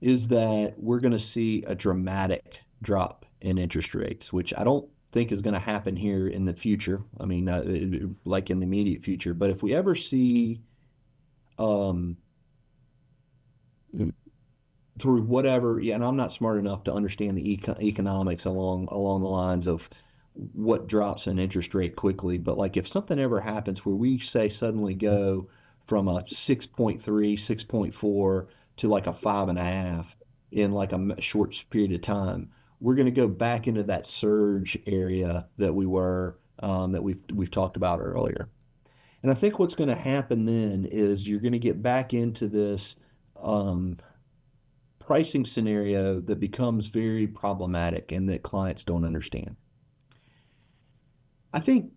is that we're going to see a dramatic drop in interest rates, which I don't think is going to happen here in the future. I mean, like in the immediate future. But if we ever see through whatever, and I'm not smart enough to understand the economics along the lines of what drops in interest rate quickly, but like if something ever happens where we say suddenly go from a 6.3, 6.4 to like a 5.5 in like a short period of time, we're going to go back into that surge area that we were, that we've talked about earlier. And I think what's going to happen then is you're going to get back into this pricing scenario that becomes very problematic and that clients don't understand. I think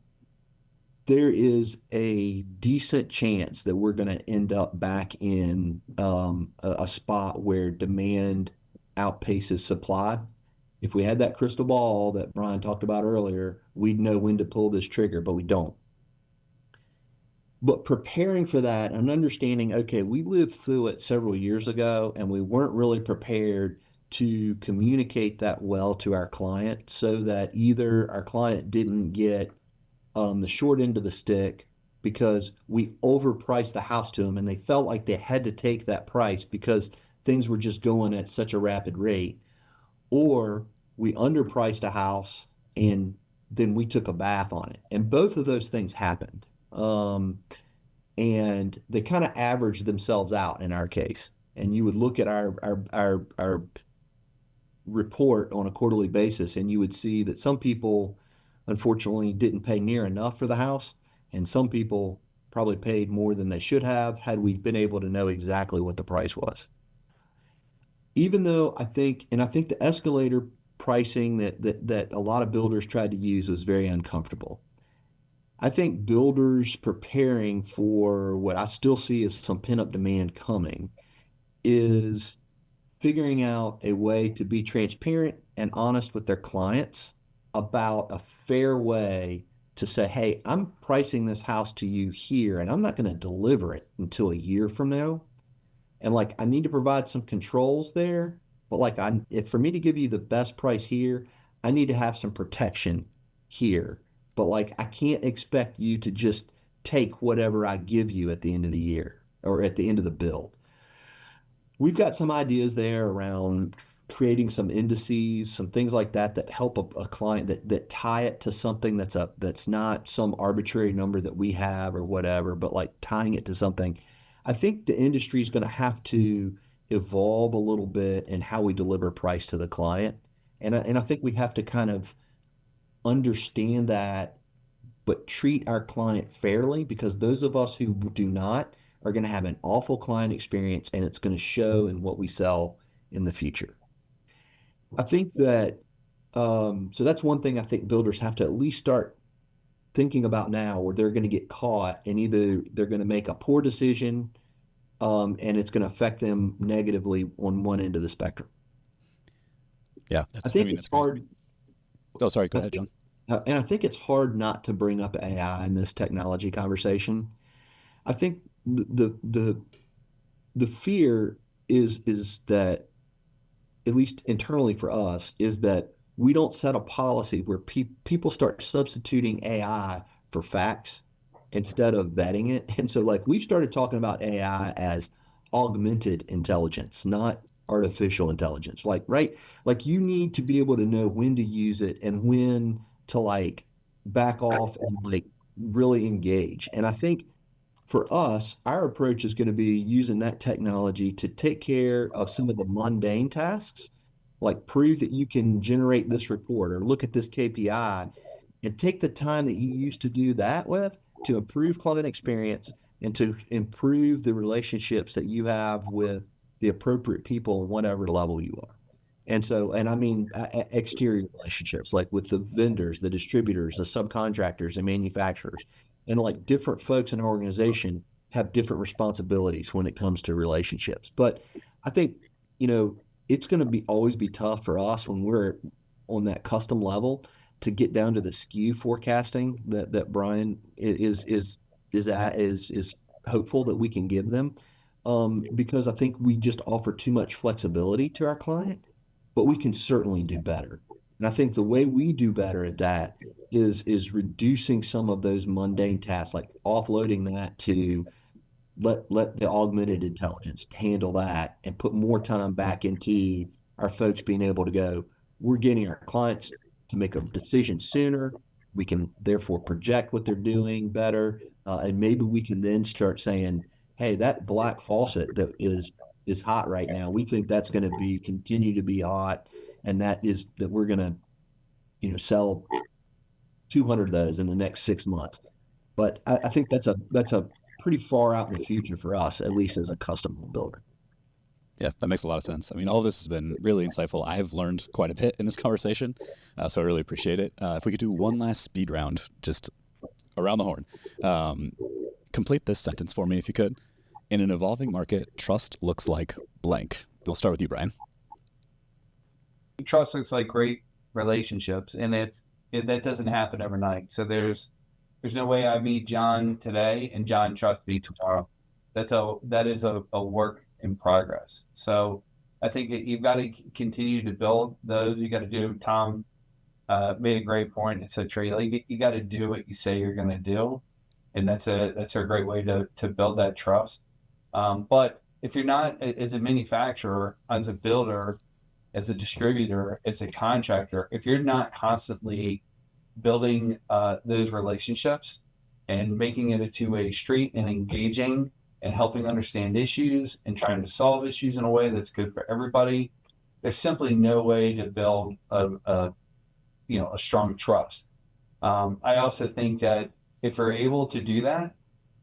there is a decent chance that we're going to end up back in a spot where demand outpaces supply. If we had that crystal ball that Brian talked about earlier, we'd know when to pull this trigger, but we don't. But preparing for that and understanding, okay, we lived through it several years ago and we weren't really prepared to communicate that well to our client, so that either our client didn't get the short end of the stick because we overpriced the house to them and they felt like they had to take that price because things were just going at such a rapid rate, or we underpriced a house and then we took a bath on it. And both of those things happened. And they kind of averaged themselves out in our case. And you would look at our report on a quarterly basis, and you would see that some people, unfortunately, didn't pay near enough for the house, and some people probably paid more than they should have had we been able to know exactly what the price was. Even though I think the escalator pricing that a lot of builders tried to use was very uncomfortable. I think builders preparing for what I still see as some pent-up demand coming is figuring out a way to be transparent and honest with their clients about a fair way to say, hey, I'm pricing this house to you here, and I'm not going to deliver it until a year from now. And like, I need to provide some controls there, but like, if for me to give you the best price here, I need to have some protection here. But like, I can't expect you to just take whatever I give you at the end of the year or at the end of the build. We've got some ideas there around creating some indices, some things like that that help a client that tie it to something that's not some arbitrary number that we have or whatever, but like tying it to something. I think the industry is going to have to evolve a little bit in how we deliver price to the client. And I think we have to kind of understand that, but treat our client fairly, because those of us who do not are going to have an awful client experience, and it's going to show in what we sell in the future. I think that, so that's one thing I think builders have to at least start thinking about now, where they're going to get caught and either they're going to make a poor decision, and it's going to affect them negatively on one end of the spectrum. Yeah, I think it's hard. Oh, sorry. Go ahead, John. And I think it's hard not to bring up AI in this technology conversation. I think the fear is that, at least internally for us, is that we don't set a policy where people start substituting AI for facts instead of vetting it. And so, like, we've started talking about AI as augmented intelligence, not artificial intelligence. Like, right? Like, you need to be able to know when to use it and when to, like, back off and, like, really engage. And I think for us, our approach is going to be using that technology to take care of some of the mundane tasks, like prove that you can generate this report or look at this KPI, and take the time that you used to do that with to improve client experience and to improve the relationships that you have with the appropriate people at whatever level you are. And so, and I mean, exterior relationships, like with the vendors, the distributors, the subcontractors, and manufacturers. And like, different folks in an organization have different responsibilities when it comes to relationships. But I think, it's going to always be tough for us when we're on that custom level to get down to the SKU forecasting that Brian is hopeful that we can give them, because I think we just offer too much flexibility to our client, but we can certainly do better. And I think the way we do better at that is reducing some of those mundane tasks, like offloading that to let the augmented intelligence handle that, and put more time back into our folks being able to go, we're getting our clients to make a decision sooner. We can therefore project what they're doing better. And maybe we can then start saying, hey, that black faucet that is hot right now, we think that's going to continue to be hot. And that we're going to, sell 200 of those in the next 6 months. But I think that's a pretty far out in the future for us, at least as a custom builder. Yeah, that makes a lot of sense. I mean, all of this has been really insightful. I've learned quite a bit in this conversation, so I really appreciate it. If we could do one last speed round, just around the horn. Complete this sentence for me, if you could. In an evolving market, trust looks like blank. We'll start with you, Brian. Trust looks like great relationships, and that doesn't happen overnight. So there's no way I meet John today and John trusts me tomorrow. That is a work in progress. So I think that you've got to continue to build those. You got to do. Thom made a great point. It's a trade. Like, you got to do what you say you're going to do, and that's a great way to build that trust. But if you're not, as a manufacturer, as a builder, as a distributor, as a contractor, if you're not constantly building those relationships and making it a two-way street and engaging and helping understand issues and trying to solve issues in a way that's good for everybody, there's simply no way to build a strong trust. I also think that if we're able to do that,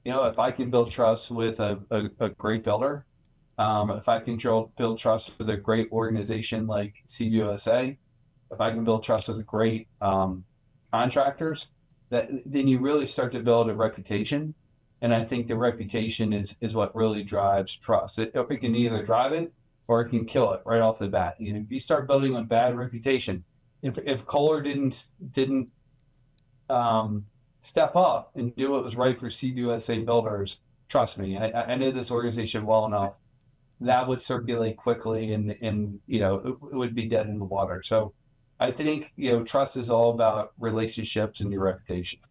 if I can build trust with a great builder, if I can build trust with a great organization like CBUSA, if I can build trust with great contractors, then you really start to build a reputation. And I think the reputation is what really drives trust. It can either drive it or it can kill it right off the bat. If you start building a bad reputation, if Kohler didn't step up and do what was right for CBUSA builders, trust me, I know this organization well enough, that would circulate quickly and it would be dead in the water. So I think, trust is all about relationships and your reputation.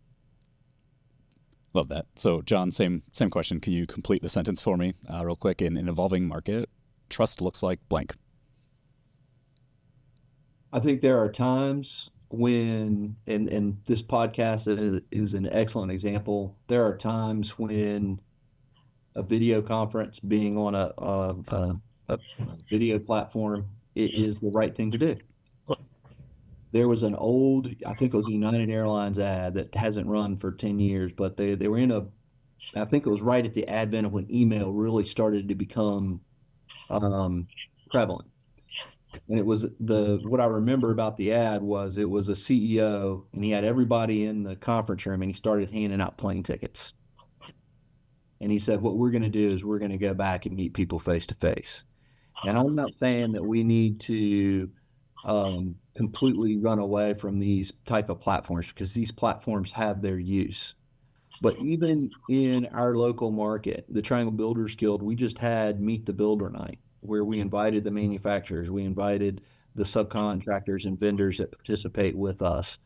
Love that. So, John, same question. Can you complete the sentence for me real quick? In an evolving market, trust looks like blank. I think there are times when, and this podcast is an excellent example. There are times when a video conference, being on a video platform, it is the right thing to do. There was an old, I think it was a United Airlines ad that hasn't run for 10 years, but they were I think it was right at the advent of when email really started to become prevalent. And it was what I remember about the ad was it was a CEO and he had everybody in the conference room and he started handing out plane tickets. And he said, what we're going to do is we're going to go back and meet people face to face. And I'm not saying that we need to completely run away from these type of platforms, because these platforms have their use. But even in our local market, the Triangle Builders Guild, we just had Meet the Builder Night, where we invited the manufacturers, we invited the subcontractors and vendors that participate with us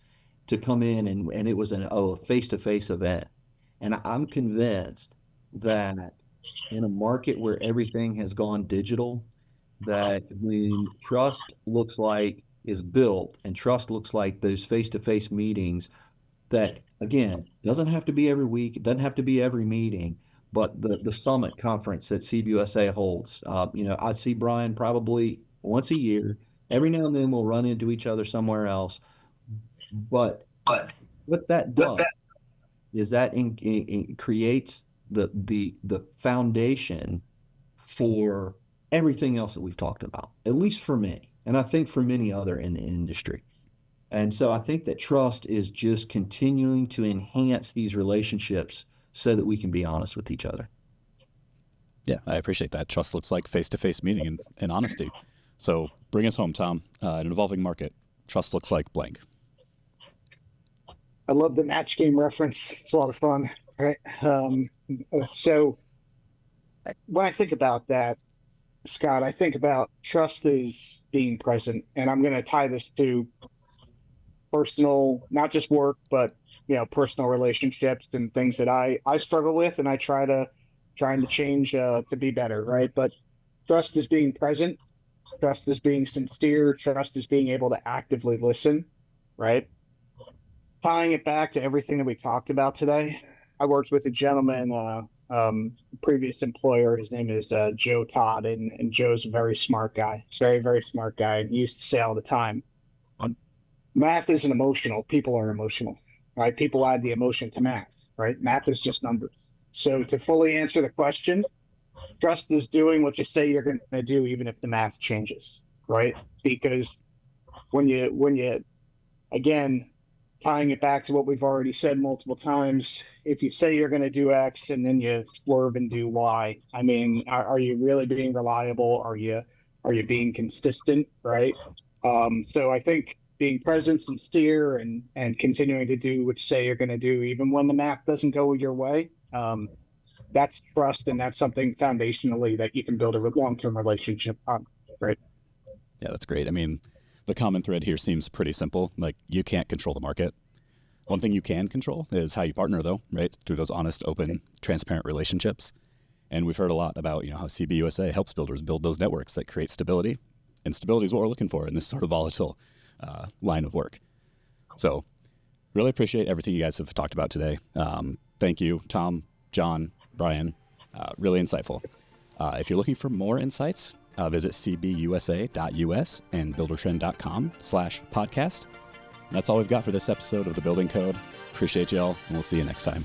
to come in, and it was a face-to-face event. And I'm convinced that in a market where everything has gone digital, that when trust is built and trust looks like those face-to-face meetings, that again, doesn't have to be every week, it doesn't have to be every meeting, but the summit conference that CBUSA holds, I see Brian probably once a year. Every now and then we'll run into each other somewhere else. But what that does is that it creates the foundation for everything else that we've talked about, at least for me, and I think for many other in the industry. And so I think that trust is just continuing to enhance these relationships so that we can be honest with each other. Yeah, I appreciate that. Trust looks like face-to-face meeting and honesty. So bring us home, Thom. In an evolving market, trust looks like blank. I love the match game reference. It's a lot of fun, right? So when I think about that, Scott, I think about trust is being present. And I'm going to tie this to personal, not just work, but personal relationships and things that I struggle with, and I trying to change to be better, right? But trust is being present, trust is being sincere, trust is being able to actively listen, right? Tying it back to everything that we talked about today, I worked with a gentleman, previous employer. His name is Joe Todd, and Joe's a very smart guy, very, very smart guy. And he used to say all the time, math isn't emotional, people are emotional, right? People add the emotion to math, right? Math is just numbers. So to fully answer the question, trust is doing what you say you're going to do, even if the math changes, right? Because when you, again, tying it back to what we've already said multiple times, if you say you're going to do X and then you swerve and do Y, I mean, are you really being reliable? Are you being consistent, right? So I think being present, sincere, and continuing to do what you say you're going to do, even when the math doesn't go your way, that's trust, and that's something foundationally that you can build a long-term relationship on, right? Yeah, that's great. I mean, the common thread here seems pretty simple. Like, you can't control the market. One thing you can control is how you partner, though, right? Through those honest, open, transparent relationships. And we've heard a lot about, how CBUSA helps builders build those networks that create stability. And stability is what we're looking for in this sort of volatile line of work. So really appreciate everything you guys have talked about today. Thank you, Thom, John, Brian. Really insightful. If you're looking for more insights, visit cbusa.us and buildertrend.com/podcast. That's all we've got for this episode of The Building Code. Appreciate y'all, and we'll see you next time.